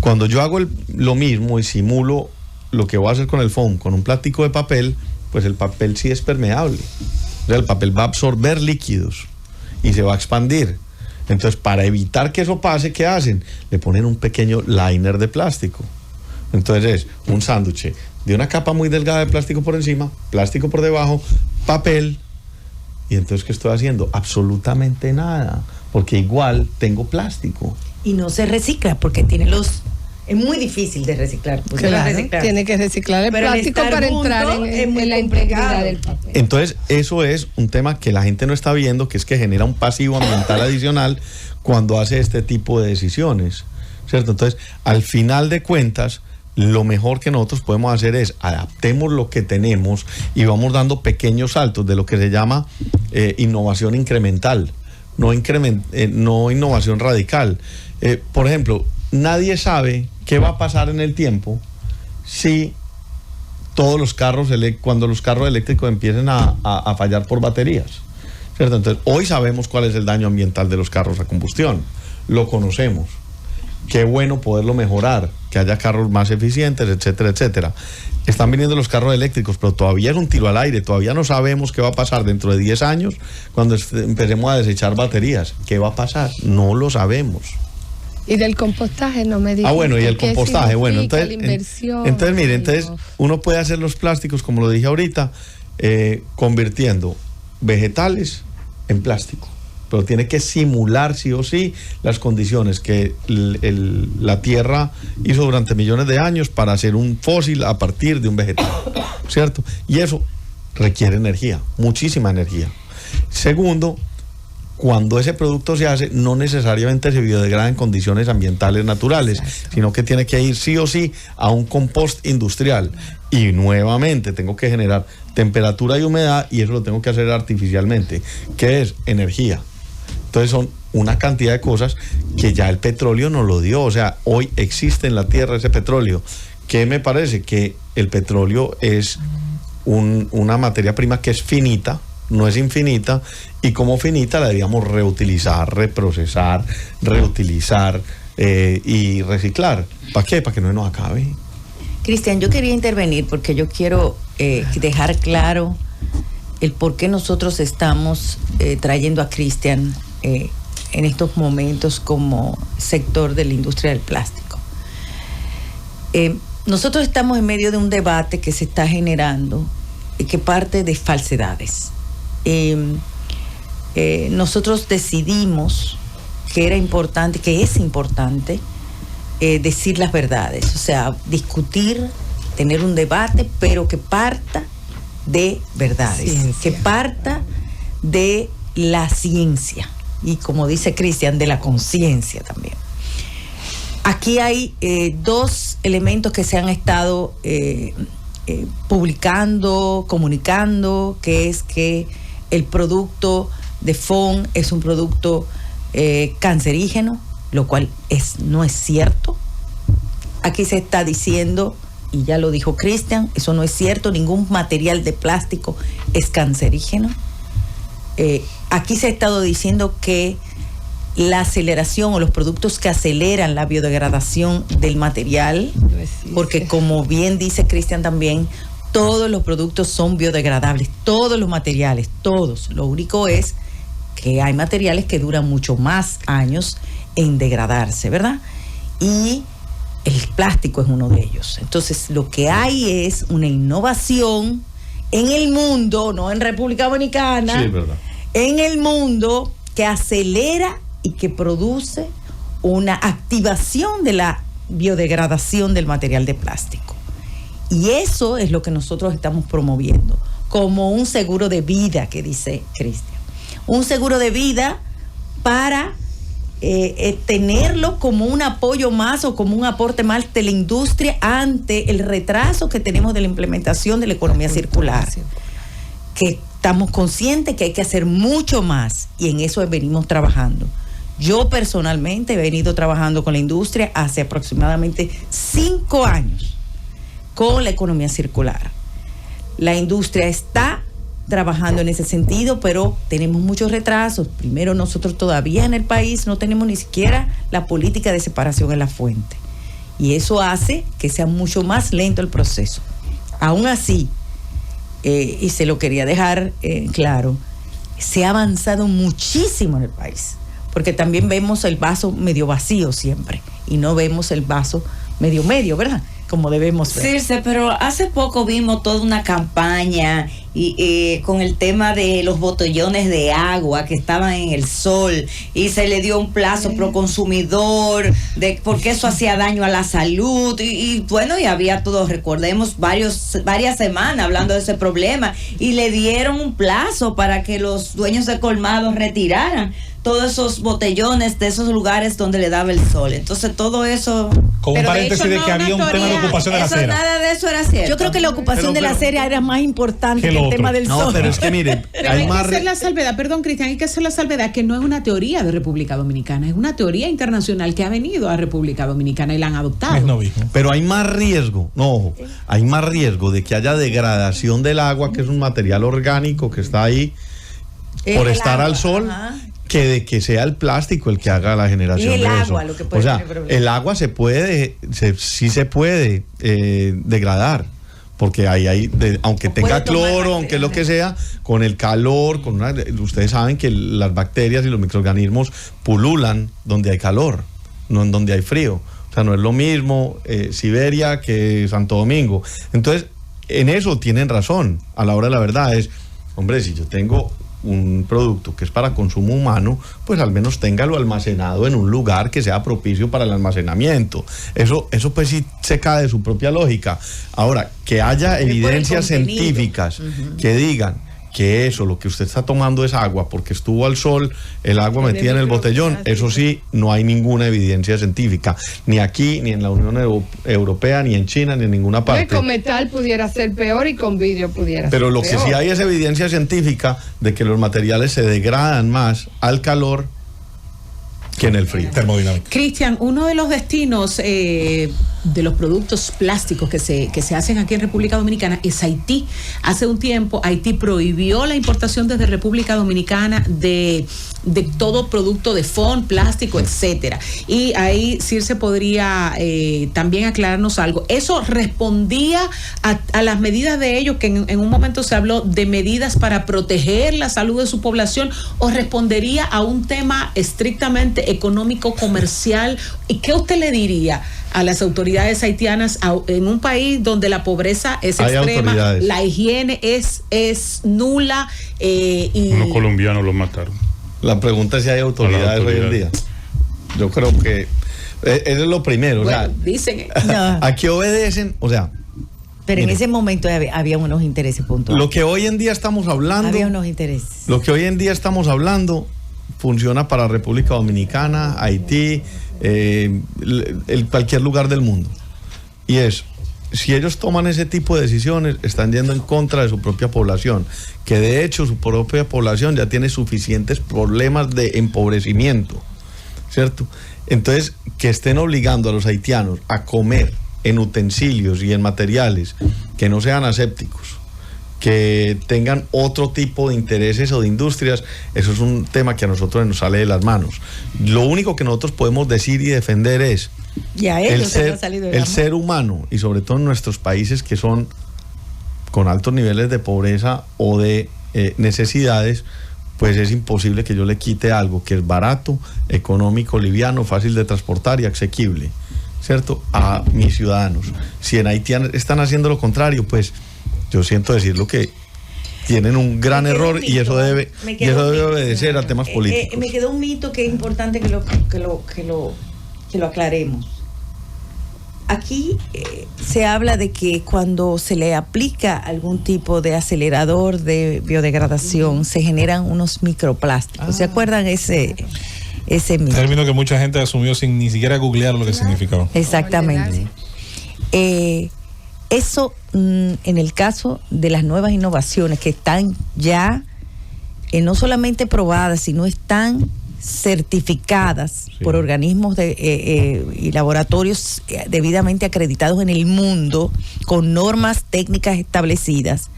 [SPEAKER 2] Cuando yo hago lo mismo y simulo lo que voy a hacer con el foam, con un plástico de papel, pues el papel sí es permeable. O sea, el papel va a absorber líquidos y se va a expandir. Entonces, para evitar que eso pase, ¿qué hacen? Le ponen un pequeño liner de plástico. Entonces es un sándwich de una capa muy delgada de plástico por encima, plástico por debajo, papel. Y entonces, ¿qué estoy haciendo? Absolutamente nada, porque igual tengo plástico.
[SPEAKER 3] Y no se recicla porque tiene es muy difícil de reciclar. Pues
[SPEAKER 4] Claro, tiene que reciclar el plástico para entrar en la integridad del papel.
[SPEAKER 2] Entonces, eso es un tema que la gente no está viendo, que es que genera un pasivo ambiental adicional cuando hace este tipo de decisiones, ¿cierto? Entonces, al final de cuentas, lo mejor que nosotros podemos hacer es adaptemos lo que tenemos y vamos dando pequeños saltos de lo que se llama innovación incremental, no innovación radical. Por ejemplo, nadie sabe qué va a pasar en el tiempo si todos los carros, cuando los carros eléctricos empiecen a fallar por baterías, ¿cierto? Entonces, hoy sabemos cuál es el daño ambiental de los carros a combustión, lo conocemos. Qué bueno poderlo mejorar, que haya carros más eficientes, etcétera, etcétera. Están viniendo los carros eléctricos, pero todavía es un tiro al aire, todavía no sabemos qué va a pasar dentro de 10 años cuando empecemos a desechar baterías. ¿Qué va a pasar? No lo sabemos.
[SPEAKER 4] Y del compostaje no me digas.
[SPEAKER 2] Bueno, y el compostaje, bueno, entonces,
[SPEAKER 4] la inversión,
[SPEAKER 2] entonces uno puede hacer los plásticos, como lo dije ahorita, convirtiendo vegetales en plástico, pero tiene que simular sí o sí las condiciones que la Tierra hizo durante millones de años para hacer un fósil a partir de un vegetal, ¿cierto? Y eso requiere energía, muchísima energía. Segundo, cuando ese producto se hace, no necesariamente se biodegrada en condiciones ambientales naturales, sino que tiene que ir sí o sí a un compost industrial. Y nuevamente tengo que generar temperatura y humedad, y eso lo tengo que hacer artificialmente, que es energía. Entonces son una cantidad de cosas que ya el petróleo nos lo dio. O sea, hoy existe en la Tierra ese petróleo. ¿Qué me parece? Que el petróleo es una materia prima que es finita, no es infinita, y como finita la debíamos reutilizar, reprocesar, reutilizar y reciclar. ¿Para qué? Para que no nos acabe.
[SPEAKER 3] Cristian, yo quería intervenir porque yo quiero dejar claro el por qué nosotros estamos trayendo a Cristian en estos momentos como sector de la industria del plástico. Nosotros estamos en medio de un debate que se está generando y que parte de falsedades. Nosotros decidimos que era importante, que es importante decir las verdades, o sea, discutir, tener un debate, pero que parta de verdades, que parta de la ciencia y, como dice Cristian, de la conciencia también. Aquí hay dos elementos que se han estado publicando, comunicando, que es que el producto de FON es un producto cancerígeno, lo cual no es cierto. Aquí se está diciendo, y ya lo dijo Cristian, eso no es cierto, ningún material de plástico es cancerígeno. Aquí se ha estado diciendo que la aceleración o los productos que aceleran la biodegradación del material, porque como bien dice Cristian también, todos los productos son biodegradables, todos los materiales, todos. Lo único es que hay materiales que duran mucho más años en degradarse, ¿verdad? Y el plástico es uno de ellos. Entonces, lo que hay es una innovación en el mundo, no en República Dominicana,
[SPEAKER 2] sí, es verdad,
[SPEAKER 3] en el mundo, que acelera y que produce una activación de la biodegradación del material de plástico. Y eso es lo que nosotros estamos promoviendo como un seguro de vida, que dice Cristian. Un seguro de vida para tenerlo como un apoyo más o como un aporte más de la industria ante el retraso que tenemos de la implementación de la economía circular. Que estamos conscientes que hay que hacer mucho más, y en eso venimos trabajando. Yo personalmente he venido trabajando con la industria hace aproximadamente 5 años con la economía circular. La industria está trabajando en ese sentido, pero tenemos muchos retrasos. Primero, nosotros todavía en el país no tenemos ni siquiera la política de separación en la fuente, y eso hace que sea mucho más lento el proceso. Aún así, y se lo quería dejar claro, se ha avanzado muchísimo en el país, porque también vemos el vaso medio vacío siempre y no vemos el vaso medio, ¿verdad? Como debemos ver.
[SPEAKER 6] Circe, pero hace poco vimos toda una campaña con el tema de los botellones de agua que estaban en el sol, y se le dio un plazo pro consumidor porque eso hacía daño a la salud, y bueno, y había todos, recordemos, varias semanas hablando de ese problema, y le dieron un plazo para que los dueños de colmados retiraran todos esos botellones de esos lugares donde le daba el sol. Entonces todo eso...
[SPEAKER 1] Con un paréntesis de que había un tema de ocupación de la acera.
[SPEAKER 6] Nada de eso era cierto.
[SPEAKER 3] Yo creo que la ocupación de la acera era más importante que
[SPEAKER 1] otro.
[SPEAKER 3] tema del
[SPEAKER 2] No,
[SPEAKER 3] sol.
[SPEAKER 2] pero es que miren,
[SPEAKER 5] Pero hay que hacer la salvedad, perdón, Cristian, hay que hacer la salvedad que no es una teoría de República Dominicana, es una teoría internacional que ha venido a República Dominicana y la han adoptado.
[SPEAKER 1] Es novismo.
[SPEAKER 2] pero hay más riesgo, no, hay más riesgo de que haya degradación del agua, que es un material orgánico que está ahí por
[SPEAKER 3] El
[SPEAKER 2] estar
[SPEAKER 3] agua,
[SPEAKER 2] al sol,
[SPEAKER 3] ajá.
[SPEAKER 2] que de que sea el plástico el que haga la generación
[SPEAKER 3] Es el
[SPEAKER 2] de
[SPEAKER 3] agua
[SPEAKER 2] eso.
[SPEAKER 3] lo que puede
[SPEAKER 2] O sea,
[SPEAKER 3] tener problemas.
[SPEAKER 2] el agua sí se puede degradar. Porque aunque
[SPEAKER 3] O
[SPEAKER 2] tenga
[SPEAKER 3] puede tomar
[SPEAKER 2] cloro, aunque lo que sea, con el calor, ustedes saben que las bacterias y los microorganismos pululan donde hay calor, no en donde hay frío. O sea, no es lo mismo Siberia que Santo Domingo. Entonces, en eso tienen razón. A la hora de la verdad es, hombre, si yo tengo un producto que es para consumo humano, pues al menos téngalo almacenado en un lugar que sea propicio para el almacenamiento. Eso pues sí se cae de su propia lógica. Ahora, que haya
[SPEAKER 3] Es por el
[SPEAKER 2] evidencias
[SPEAKER 3] contenido.
[SPEAKER 2] científicas que digan que eso, lo que usted está tomando es agua porque estuvo al sol, el agua
[SPEAKER 4] Tiene
[SPEAKER 2] metida en el botellón,
[SPEAKER 4] microplásticos.
[SPEAKER 2] eso sí, no hay ninguna evidencia científica, ni aquí, ni en la Unión Europea, ni en China, ni en ninguna
[SPEAKER 4] No, y
[SPEAKER 2] parte.
[SPEAKER 4] con metal pudiera ser peor y con vidrio pudiera
[SPEAKER 2] Pero
[SPEAKER 4] ser
[SPEAKER 2] lo que
[SPEAKER 4] peor.
[SPEAKER 2] sí hay es evidencia científica de que los materiales se degradan más al calor que en el frío.
[SPEAKER 1] Termodinámica.
[SPEAKER 5] Cristian, uno de los destinos de los productos plásticos que se hacen aquí en República Dominicana es Haití. Hace un tiempo Haití prohibió la importación desde República Dominicana de todo producto de foam, plástico, etcétera. Y ahí Circe podría también aclararnos algo. ¿Eso respondía a las medidas de ellos, que en un momento se habló de medidas para proteger la salud de su población, o respondería a un tema estrictamente económico, comercial? ¿Y qué usted le diría a las autoridades haitianas en un país donde la pobreza es
[SPEAKER 2] Hay
[SPEAKER 5] extrema,
[SPEAKER 2] autoridades.
[SPEAKER 5] la higiene es nula y
[SPEAKER 7] Unos colombianos los mataron.
[SPEAKER 2] La pregunta es si hay autoridades hoy en día. Yo creo que eso es lo primero.
[SPEAKER 5] bueno,
[SPEAKER 2] o sea,
[SPEAKER 5] dicen
[SPEAKER 3] No,
[SPEAKER 2] ¿a qué obedecen? O sea,
[SPEAKER 3] pero en
[SPEAKER 2] mire,
[SPEAKER 3] ese momento había unos intereses puntuales.
[SPEAKER 2] lo que hoy en día estamos hablando,
[SPEAKER 3] Había unos intereses.
[SPEAKER 2] lo que hoy en día estamos hablando funciona para República Dominicana, Haití, cualquier lugar del mundo. Y es, si ellos toman ese tipo de decisiones, están yendo en contra de su propia población, que de hecho su propia población ya tiene suficientes problemas de empobrecimiento, ¿cierto? Entonces, que estén obligando a los haitianos a comer en utensilios y en materiales que no sean asépticos, que tengan otro tipo de intereses o de industrias, eso es un tema que a nosotros nos sale de las manos. Lo único que nosotros podemos decir y defender es
[SPEAKER 3] Y a ellos se les ha salido de la
[SPEAKER 2] el
[SPEAKER 3] mano.
[SPEAKER 2] ser humano, y sobre todo en nuestros países que son con altos niveles de pobreza o de necesidades, pues es imposible que yo le quite algo que es barato, económico, liviano, fácil de transportar y asequible, ¿cierto?, a mis ciudadanos. Si en Haití están haciendo lo contrario, pues yo siento decirlo que tienen un gran
[SPEAKER 3] Me quedó
[SPEAKER 2] error
[SPEAKER 3] un
[SPEAKER 2] y eso
[SPEAKER 3] mito,
[SPEAKER 2] debe,
[SPEAKER 3] me
[SPEAKER 2] y
[SPEAKER 3] quedó
[SPEAKER 2] eso
[SPEAKER 3] un
[SPEAKER 2] debe
[SPEAKER 3] mito.
[SPEAKER 2] obedecer a temas políticos.
[SPEAKER 3] Me quedó un mito que es importante que lo aclaremos. Aquí se habla de que cuando se le aplica algún tipo de acelerador de biodegradación se generan unos microplásticos. ¿Se acuerdan ese mito?
[SPEAKER 1] Término que mucha gente asumió sin ni siquiera googlear lo que significaba.
[SPEAKER 3] Exactamente. Eso, en el caso de las nuevas innovaciones que están ya no solamente probadas, sino están certificadas por organismos y laboratorios debidamente acreditados en el mundo, con normas técnicas establecidas,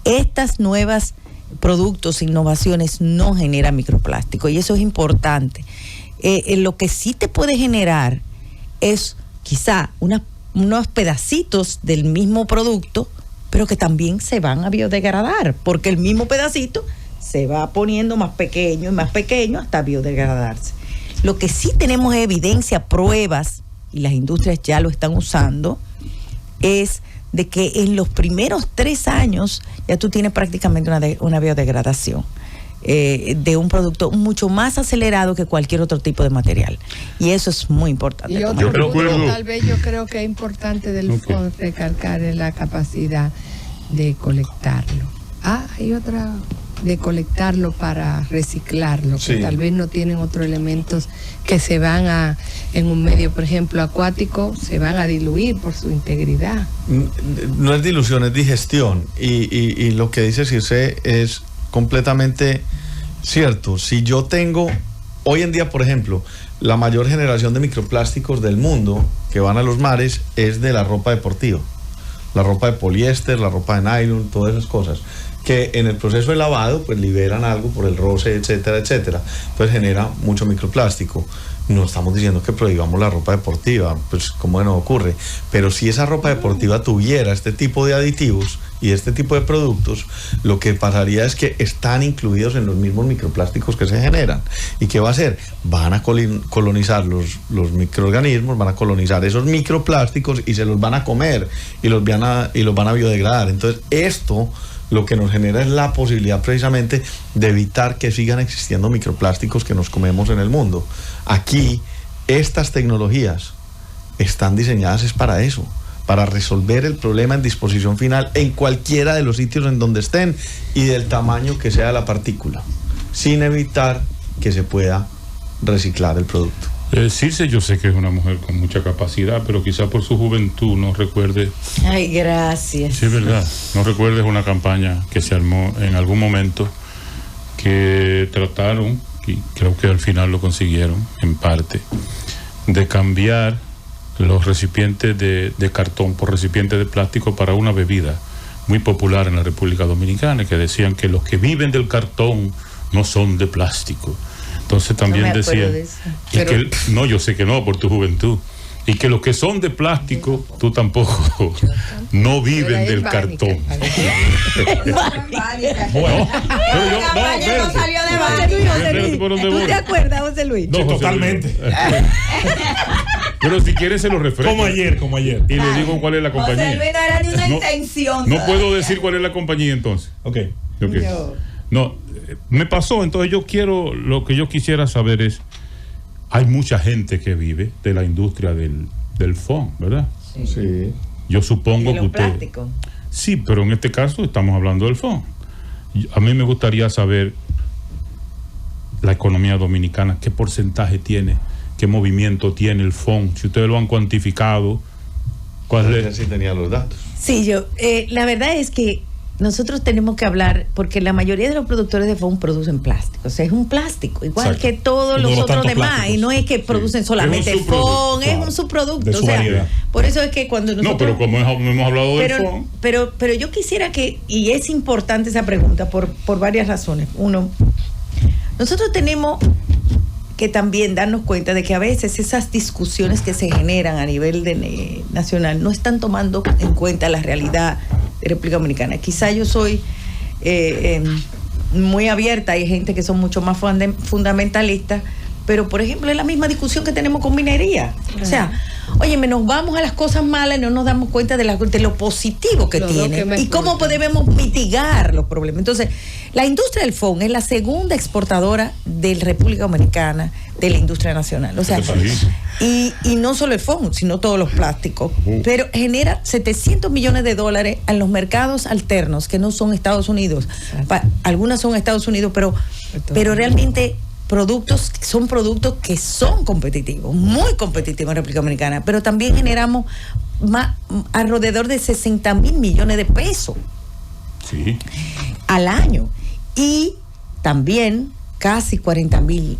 [SPEAKER 3] estas nuevas productos, innovaciones no generan microplástico, y eso es importante. Lo que sí te puede generar es quizá unos pedacitos del mismo producto, pero que también se van a biodegradar, porque el mismo pedacito se va poniendo más pequeño y más pequeño hasta biodegradarse. Lo que sí tenemos evidencia, pruebas, y las industrias ya lo están usando, es de que en los primeros 3 años ya tú tienes prácticamente una biodegradación de un producto mucho más acelerado que cualquier otro tipo de material. Y eso es muy importante.
[SPEAKER 4] Y
[SPEAKER 3] tomar
[SPEAKER 4] otro
[SPEAKER 3] en
[SPEAKER 4] punto,
[SPEAKER 7] recuerdo-
[SPEAKER 4] tal vez yo creo que es importante del FON recalcar es la capacidad de colectarlo. Hay otra de colectarlo para reciclarlo,
[SPEAKER 2] Sí.
[SPEAKER 4] que tal vez no tienen otros elementos que se van en un medio, por ejemplo, acuático, se van a diluir por su integridad.
[SPEAKER 2] No es dilución, es digestión. Y lo que dice Circe es completamente cierto. Si yo tengo, hoy en día, por ejemplo, la mayor generación de microplásticos del mundo que van a los mares es de la ropa deportiva. La ropa de poliéster, la ropa de nylon, todas esas cosas, que en el proceso de lavado pues liberan algo por el roce, etcétera, etcétera. Entonces genera mucho microplástico. No estamos diciendo que prohibamos la ropa deportiva, pues como no ocurre, pero si esa ropa deportiva tuviera este tipo de aditivos y este tipo de productos, lo que pasaría es que están incluidos en los mismos microplásticos que se generan. ¿Y qué va a hacer? Van a colonizar los microorganismos, van a colonizar esos microplásticos y se los van a comer y los van a biodegradar. Entonces esto lo que nos genera es la posibilidad precisamente de evitar que sigan existiendo microplásticos que nos comemos en el mundo. Aquí, estas tecnologías están diseñadas es para eso, para resolver el problema en disposición final en cualquiera de los sitios en donde estén y del tamaño que sea la partícula, sin evitar que se pueda reciclar el producto.
[SPEAKER 7] Circe, yo sé que es una mujer con mucha capacidad, pero quizá por su juventud no recuerde.
[SPEAKER 3] Ay, gracias.
[SPEAKER 7] Sí, es verdad. No recuerdes una campaña que se armó en algún momento que trataron, y creo que al final lo consiguieron, en parte, de cambiar los recipientes de cartón por recipientes de plástico para una bebida muy popular en la República Dominicana, que decían que los que viven del cartón no son de plástico. Entonces también
[SPEAKER 3] No me acuerdo
[SPEAKER 7] decían,
[SPEAKER 3] de eso.
[SPEAKER 7] y que, no, yo sé que no, por tu juventud, y que los que son de plástico, tú tampoco, no viven del cartón. Bueno, pero yo,
[SPEAKER 6] No salió de Bani.
[SPEAKER 3] ¿Tú te acuerdas, José Luis?
[SPEAKER 1] Sí, totalmente.
[SPEAKER 7] Pero si quieres se lo refresco.
[SPEAKER 1] Como ayer.
[SPEAKER 7] Y le digo cuál es la compañía.
[SPEAKER 6] José Luis no era ni una
[SPEAKER 7] No,
[SPEAKER 6] intención.
[SPEAKER 7] No puedo decir cuál es la compañía entonces.
[SPEAKER 1] Ok.
[SPEAKER 7] Okay. No, me pasó, entonces lo que yo quisiera saber es, hay mucha gente que vive de la industria del foam, ¿verdad?
[SPEAKER 2] Sí.
[SPEAKER 7] Yo supongo
[SPEAKER 3] ¿Y
[SPEAKER 7] que
[SPEAKER 3] los
[SPEAKER 7] usted...
[SPEAKER 3] plásticos?
[SPEAKER 7] Sí, pero en este caso estamos hablando del foam. A mí me gustaría saber la economía dominicana, qué porcentaje tiene, qué movimiento tiene el foam, si ustedes lo han cuantificado, cuál es...
[SPEAKER 2] Sí tenía los datos.
[SPEAKER 3] Sí, la verdad es que nosotros tenemos que hablar, porque la mayoría de los productores de foam producen plástico, o sea, es un plástico, igual
[SPEAKER 1] Exacto.
[SPEAKER 3] que todos
[SPEAKER 1] Uno
[SPEAKER 3] los
[SPEAKER 1] de los
[SPEAKER 3] otros
[SPEAKER 1] tantos
[SPEAKER 3] demás,
[SPEAKER 1] plásticos.
[SPEAKER 3] y no es que producen solamente
[SPEAKER 7] Es un subproducto,
[SPEAKER 3] foam, es
[SPEAKER 1] claro,
[SPEAKER 3] un subproducto,
[SPEAKER 1] de su
[SPEAKER 3] o sea,
[SPEAKER 1] variedad.
[SPEAKER 3] por eso es que cuando nosotros...
[SPEAKER 7] No, pero como hemos hablado del foam...
[SPEAKER 3] pero yo quisiera que, y es importante esa pregunta por varias razones. Uno, nosotros tenemos que también darnos cuenta de que a veces esas discusiones que se generan a nivel nacional no están tomando en cuenta la realidad de República Dominicana. Quizá yo soy muy abierta, hay gente que son mucho más fundamentalistas, pero por ejemplo es la misma discusión que tenemos con minería. O sea, oye, nos vamos a las cosas malas y no nos damos cuenta de lo positivo que tiene y cómo podemos mitigar los problemas. Entonces, la industria del foam es la segunda exportadora de la República Dominicana de la industria nacional. O sea, y no solo el foam, sino todos los plásticos. Pero genera $700 millones en los mercados alternos que no son Estados Unidos. Algunas son Estados Unidos, pero realmente son productos que son competitivos, muy competitivos en República Dominicana, pero también generamos alrededor de $60,000 millones
[SPEAKER 7] Sí.
[SPEAKER 3] al año y también casi 40,000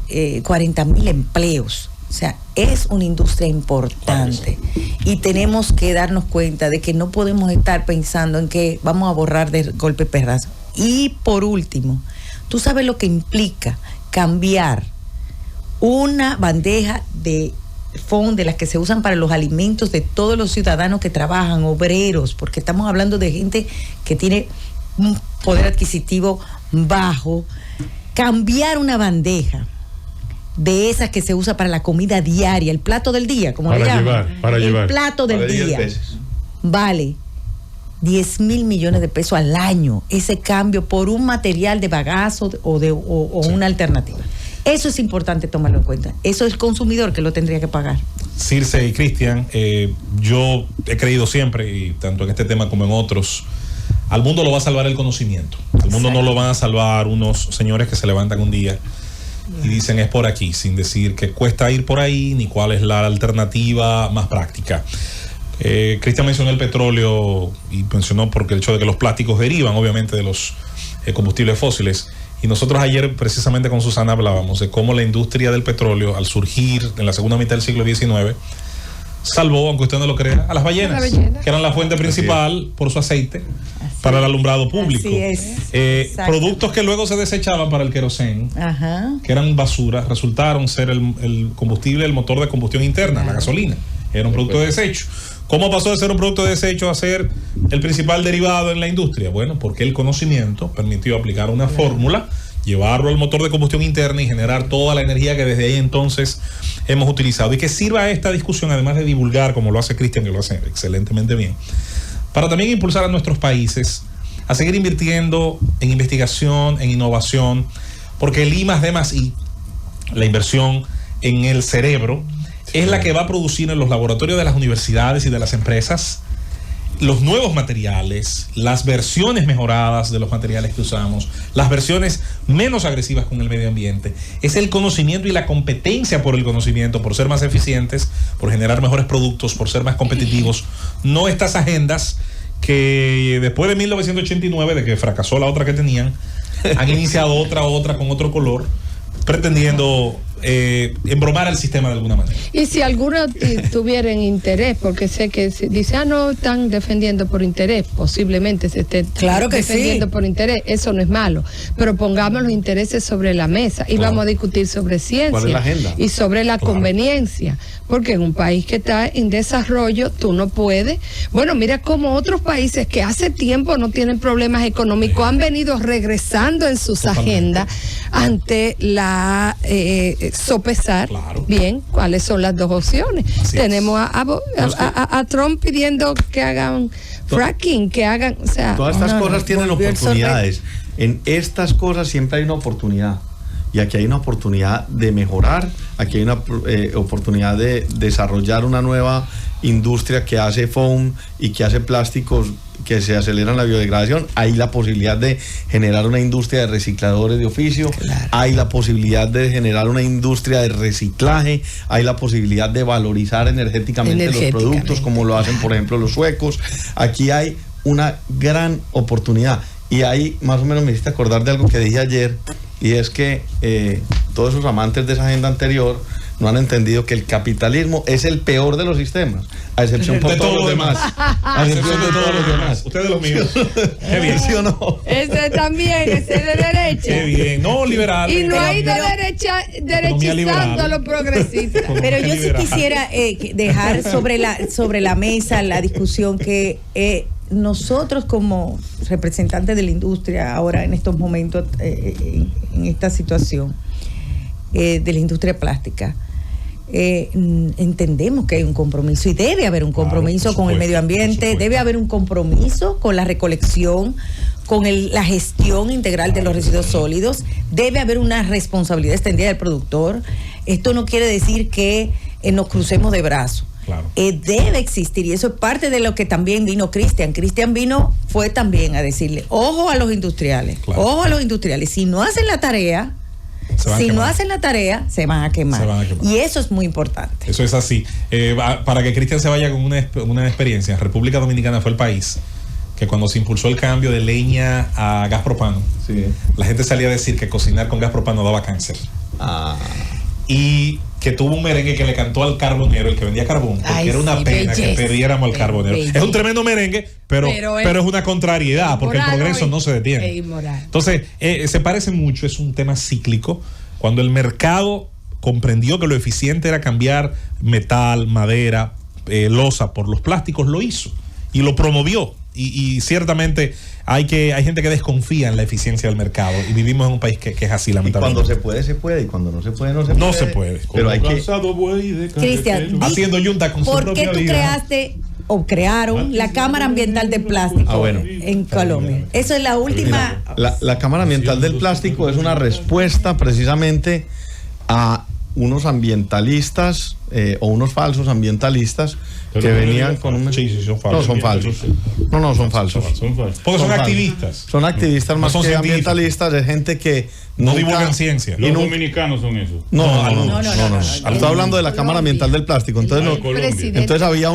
[SPEAKER 3] empleos. O sea, es una industria importante y tenemos que darnos cuenta de que no podemos estar pensando en que vamos a borrar de golpe perrazo. Y por último, tú sabes lo que implica cambiar una bandeja de foam de las que se usan para los alimentos de todos los ciudadanos que trabajan, obreros, porque estamos hablando de gente que tiene un poder adquisitivo bajo. Cambiar una bandeja de esas que se usa para la comida diaria, el plato del día, como le llaman, el plato del día, vale $10,000 millones de pesos al año, ese cambio por un material de bagazo o una alternativa. Eso es importante tomarlo en cuenta. Eso es el consumidor que lo tendría que pagar.
[SPEAKER 1] Circe y Cristian, yo he creído siempre, y tanto en este tema como en otros, al mundo lo va a salvar el conocimiento. El mundo no lo van a salvar unos señores que se levantan un día y dicen es por aquí, sin decir que cuesta ir por ahí ni cuál es la alternativa más práctica. Cristian mencionó el petróleo y mencionó porque el hecho de que los plásticos derivan obviamente de los combustibles fósiles. Y nosotros ayer precisamente con Susana hablábamos de cómo la industria del petróleo, al surgir en la segunda mitad del siglo XIX, salvó, aunque usted no lo crea, a las ballenas, que eran la fuente principal por su aceite para el alumbrado público. Productos que luego se desechaban para el querosén, que eran basura, resultaron ser el combustible, el motor de combustión interna, la gasolina. Era un producto de desecho. ¿Cómo pasó de ser un producto de desecho a ser el principal derivado en la industria? Bueno, porque el conocimiento permitió aplicar una fórmula, llevarlo al motor de combustión interna y generar toda la energía que desde ahí entonces hemos utilizado. Y que sirva esta discusión, además de divulgar, como lo hace Cristian, que lo hace excelentemente bien, para también impulsar a nuestros países a seguir invirtiendo en investigación, en innovación, porque el I+D+I, la inversión en el cerebro, es la que va a producir en los laboratorios de las universidades y de las empresas los nuevos materiales, las versiones mejoradas de los materiales que usamos, las versiones menos agresivas con el medio ambiente. Es el conocimiento y la competencia por el conocimiento, por ser más eficientes, por generar mejores productos, por ser más competitivos. No estas agendas que después de 1989, de que fracasó la otra que tenían, han iniciado otra con otro color, pretendiendo embromar al sistema de alguna manera.
[SPEAKER 4] Y si algunos tuvieran interés, porque sé que dice, no están defendiendo por interés, posiblemente se esté defendiendo por interés, eso no es malo, pero pongamos los intereses sobre la mesa y vamos a discutir sobre ciencia.
[SPEAKER 2] ¿Cuál es la agenda?
[SPEAKER 4] Y sobre la conveniencia, porque en un país que está en desarrollo, tú no puedes, bueno, mira cómo otros países que hace tiempo no tienen problemas económicos han venido regresando en sus agendas ante la sopesar bien cuáles son las dos opciones. Tenemos a Trump pidiendo que hagan fracking, que hagan, o sea,
[SPEAKER 2] todas estas cosas tienen oportunidades. En estas cosas siempre hay una oportunidad. Y aquí hay una oportunidad de mejorar, aquí hay una oportunidad de desarrollar una nueva industria que hace foam y que hace plásticos que se aceleran la biodegradación. Hay la posibilidad de generar una industria de recicladores de oficio, hay la posibilidad de generar una industria de reciclaje, hay la posibilidad de valorizar energéticamente los productos como lo hacen por ejemplo los suecos. Aquí hay una gran oportunidad. Y ahí más o menos me hiciste acordar de algo que dije ayer, y es que todos esos amantes de esa agenda anterior no han entendido que el capitalismo es el peor de los sistemas, a excepción de todos los demás. A excepción de todos los demás.
[SPEAKER 1] Ustedes los míos. Qué bien.
[SPEAKER 2] ¿Sí o no?
[SPEAKER 4] Ese también, ese de derecha.
[SPEAKER 1] Qué bien. No, liberal.
[SPEAKER 4] Y no ha ido derechizando a los progresistas.
[SPEAKER 3] Pero yo sí quisiera dejar sobre la mesa la discusión que nosotros como representantes de la industria ahora en estos momentos, en esta situación de la industria plástica, entendemos que hay un compromiso y debe haber un compromiso con el medio ambiente, debe haber un compromiso con la recolección, con la gestión integral de los residuos sólidos, debe haber una responsabilidad extendida del productor. Esto no quiere decir que nos crucemos de brazos. Debe existir, y eso es parte de lo que también vino Cristian. Cristian fue también a decirle, ojo a los industriales, ojo a los industriales, si no hacen la tarea, se van a quemar. Y eso es muy importante.
[SPEAKER 1] Eso es así. Para que Cristian se vaya con una experiencia, República Dominicana fue el país que cuando se impulsó el cambio de leña a gas propano, la gente salía a decir que cocinar con gas propano daba cáncer. Y que tuvo un merengue que le cantó al carbonero, el que vendía carbón, porque era una pena que perdiéramos al carbonero. Es un tremendo merengue, pero es una contrariedad, porque el progreso no se detiene. Entonces, se parece mucho, es un tema cíclico. Cuando el mercado comprendió que lo eficiente era cambiar metal, madera, loza por los plásticos, lo hizo y lo promovió. Y ciertamente hay gente que desconfía en la eficiencia del mercado, y vivimos en un país que es así, lamentablemente.
[SPEAKER 2] Y cuando se puede, se puede, y cuando no se puede, no se puede.
[SPEAKER 1] No se puede.
[SPEAKER 2] Pero hay que...
[SPEAKER 3] Cristian,
[SPEAKER 1] haciendo yunta con su propia vida.
[SPEAKER 3] ¿Por qué tú creaste o crearon la Cámara Ambiental del Plástico en Colombia? Eso es la última...
[SPEAKER 2] La Cámara Ambiental del Plástico es una respuesta precisamente a unos ambientalistas o unos falsos ambientalistas
[SPEAKER 7] Pero
[SPEAKER 2] que
[SPEAKER 7] no
[SPEAKER 2] venían
[SPEAKER 7] digas
[SPEAKER 2] con un...
[SPEAKER 1] Sí, son falsos.
[SPEAKER 2] No, son falsos. No, son falsos.
[SPEAKER 7] Son falsos.
[SPEAKER 1] Porque son
[SPEAKER 2] falsos.
[SPEAKER 1] activistas.
[SPEAKER 2] Son activistas
[SPEAKER 1] No
[SPEAKER 2] más
[SPEAKER 1] son
[SPEAKER 2] que
[SPEAKER 1] científicos.
[SPEAKER 2] ambientalistas, de gente que
[SPEAKER 1] No divulgan ciencia.
[SPEAKER 7] Los
[SPEAKER 2] Y nunca-
[SPEAKER 7] dominicanos son esos.
[SPEAKER 2] No.
[SPEAKER 3] No.
[SPEAKER 2] Estoy hablando de la Cámara Ambiental del Plástico. Entonces,
[SPEAKER 7] El
[SPEAKER 2] no-
[SPEAKER 7] Colombia.
[SPEAKER 2] entonces había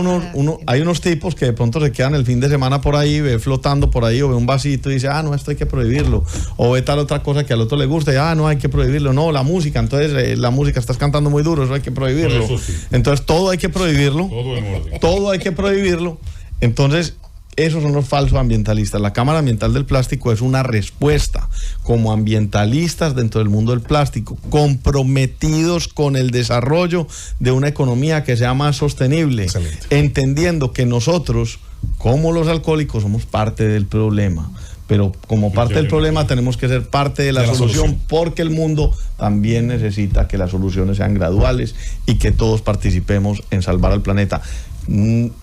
[SPEAKER 2] hay unos tipos que de pronto se quedan el fin de semana por ahí, ve flotando por ahí, o ve un vasito y dice, no, esto hay que prohibirlo. O ve tal otra cosa que al otro le gusta y, no, hay que prohibirlo. No, la música, entonces la música, estás cantando muy duro, eso hay que prohibirlo.
[SPEAKER 7] Eso sí.
[SPEAKER 2] Entonces todo hay que prohibirlo.
[SPEAKER 7] Todo en orden.
[SPEAKER 2] Todo hay que prohibirlo. Entonces, esos son los falsos ambientalistas. La Cámara Ambiental del Plástico es una respuesta como ambientalistas dentro del mundo del plástico, comprometidos con el desarrollo de una economía que sea más sostenible,
[SPEAKER 1] Excelente.
[SPEAKER 2] entendiendo que nosotros, como los alcohólicos, somos parte del problema. Pero como parte del problema tenemos que ser parte de la solución, porque el mundo también necesita que las soluciones sean graduales y que todos participemos en salvar al planeta.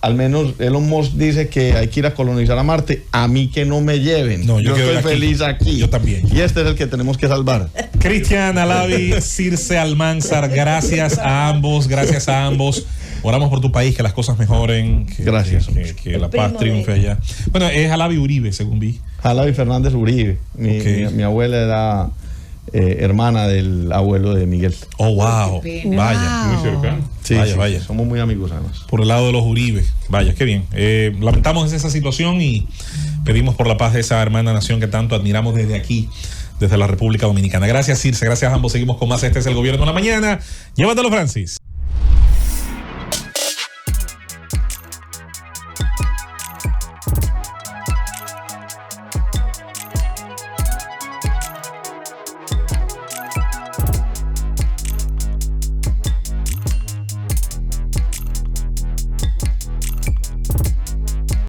[SPEAKER 2] Al menos Elon Musk dice que hay que ir a colonizar a Marte. A mí que no me lleven.
[SPEAKER 1] No, yo
[SPEAKER 2] estoy
[SPEAKER 1] quedo aquí.
[SPEAKER 2] feliz aquí.
[SPEAKER 1] Yo también.
[SPEAKER 2] Y este es el que tenemos que salvar.
[SPEAKER 1] Cristian Alavi, Circe Almanzar, gracias a ambos. Oramos por tu país, que las cosas mejoren.
[SPEAKER 2] Gracias.
[SPEAKER 1] Que la paz triunfe allá. Bueno, es Alavi Uribe, según vi.
[SPEAKER 2] Jalavi Fernández Uribe. Mi abuela era hermana del abuelo de Miguel.
[SPEAKER 1] Oh, wow. Vaya.
[SPEAKER 7] Muy cercano.
[SPEAKER 2] Sí,
[SPEAKER 1] Vaya.
[SPEAKER 2] somos muy amigos además.
[SPEAKER 1] Por el lado de los Uribe. Vaya, qué bien. Lamentamos esa situación y pedimos por la paz de esa hermana nación que tanto admiramos desde aquí, desde la República Dominicana. Gracias, Circe. Gracias a ambos. Seguimos con más. Este es El Gobierno de la Mañana. Llévatelo, Francis.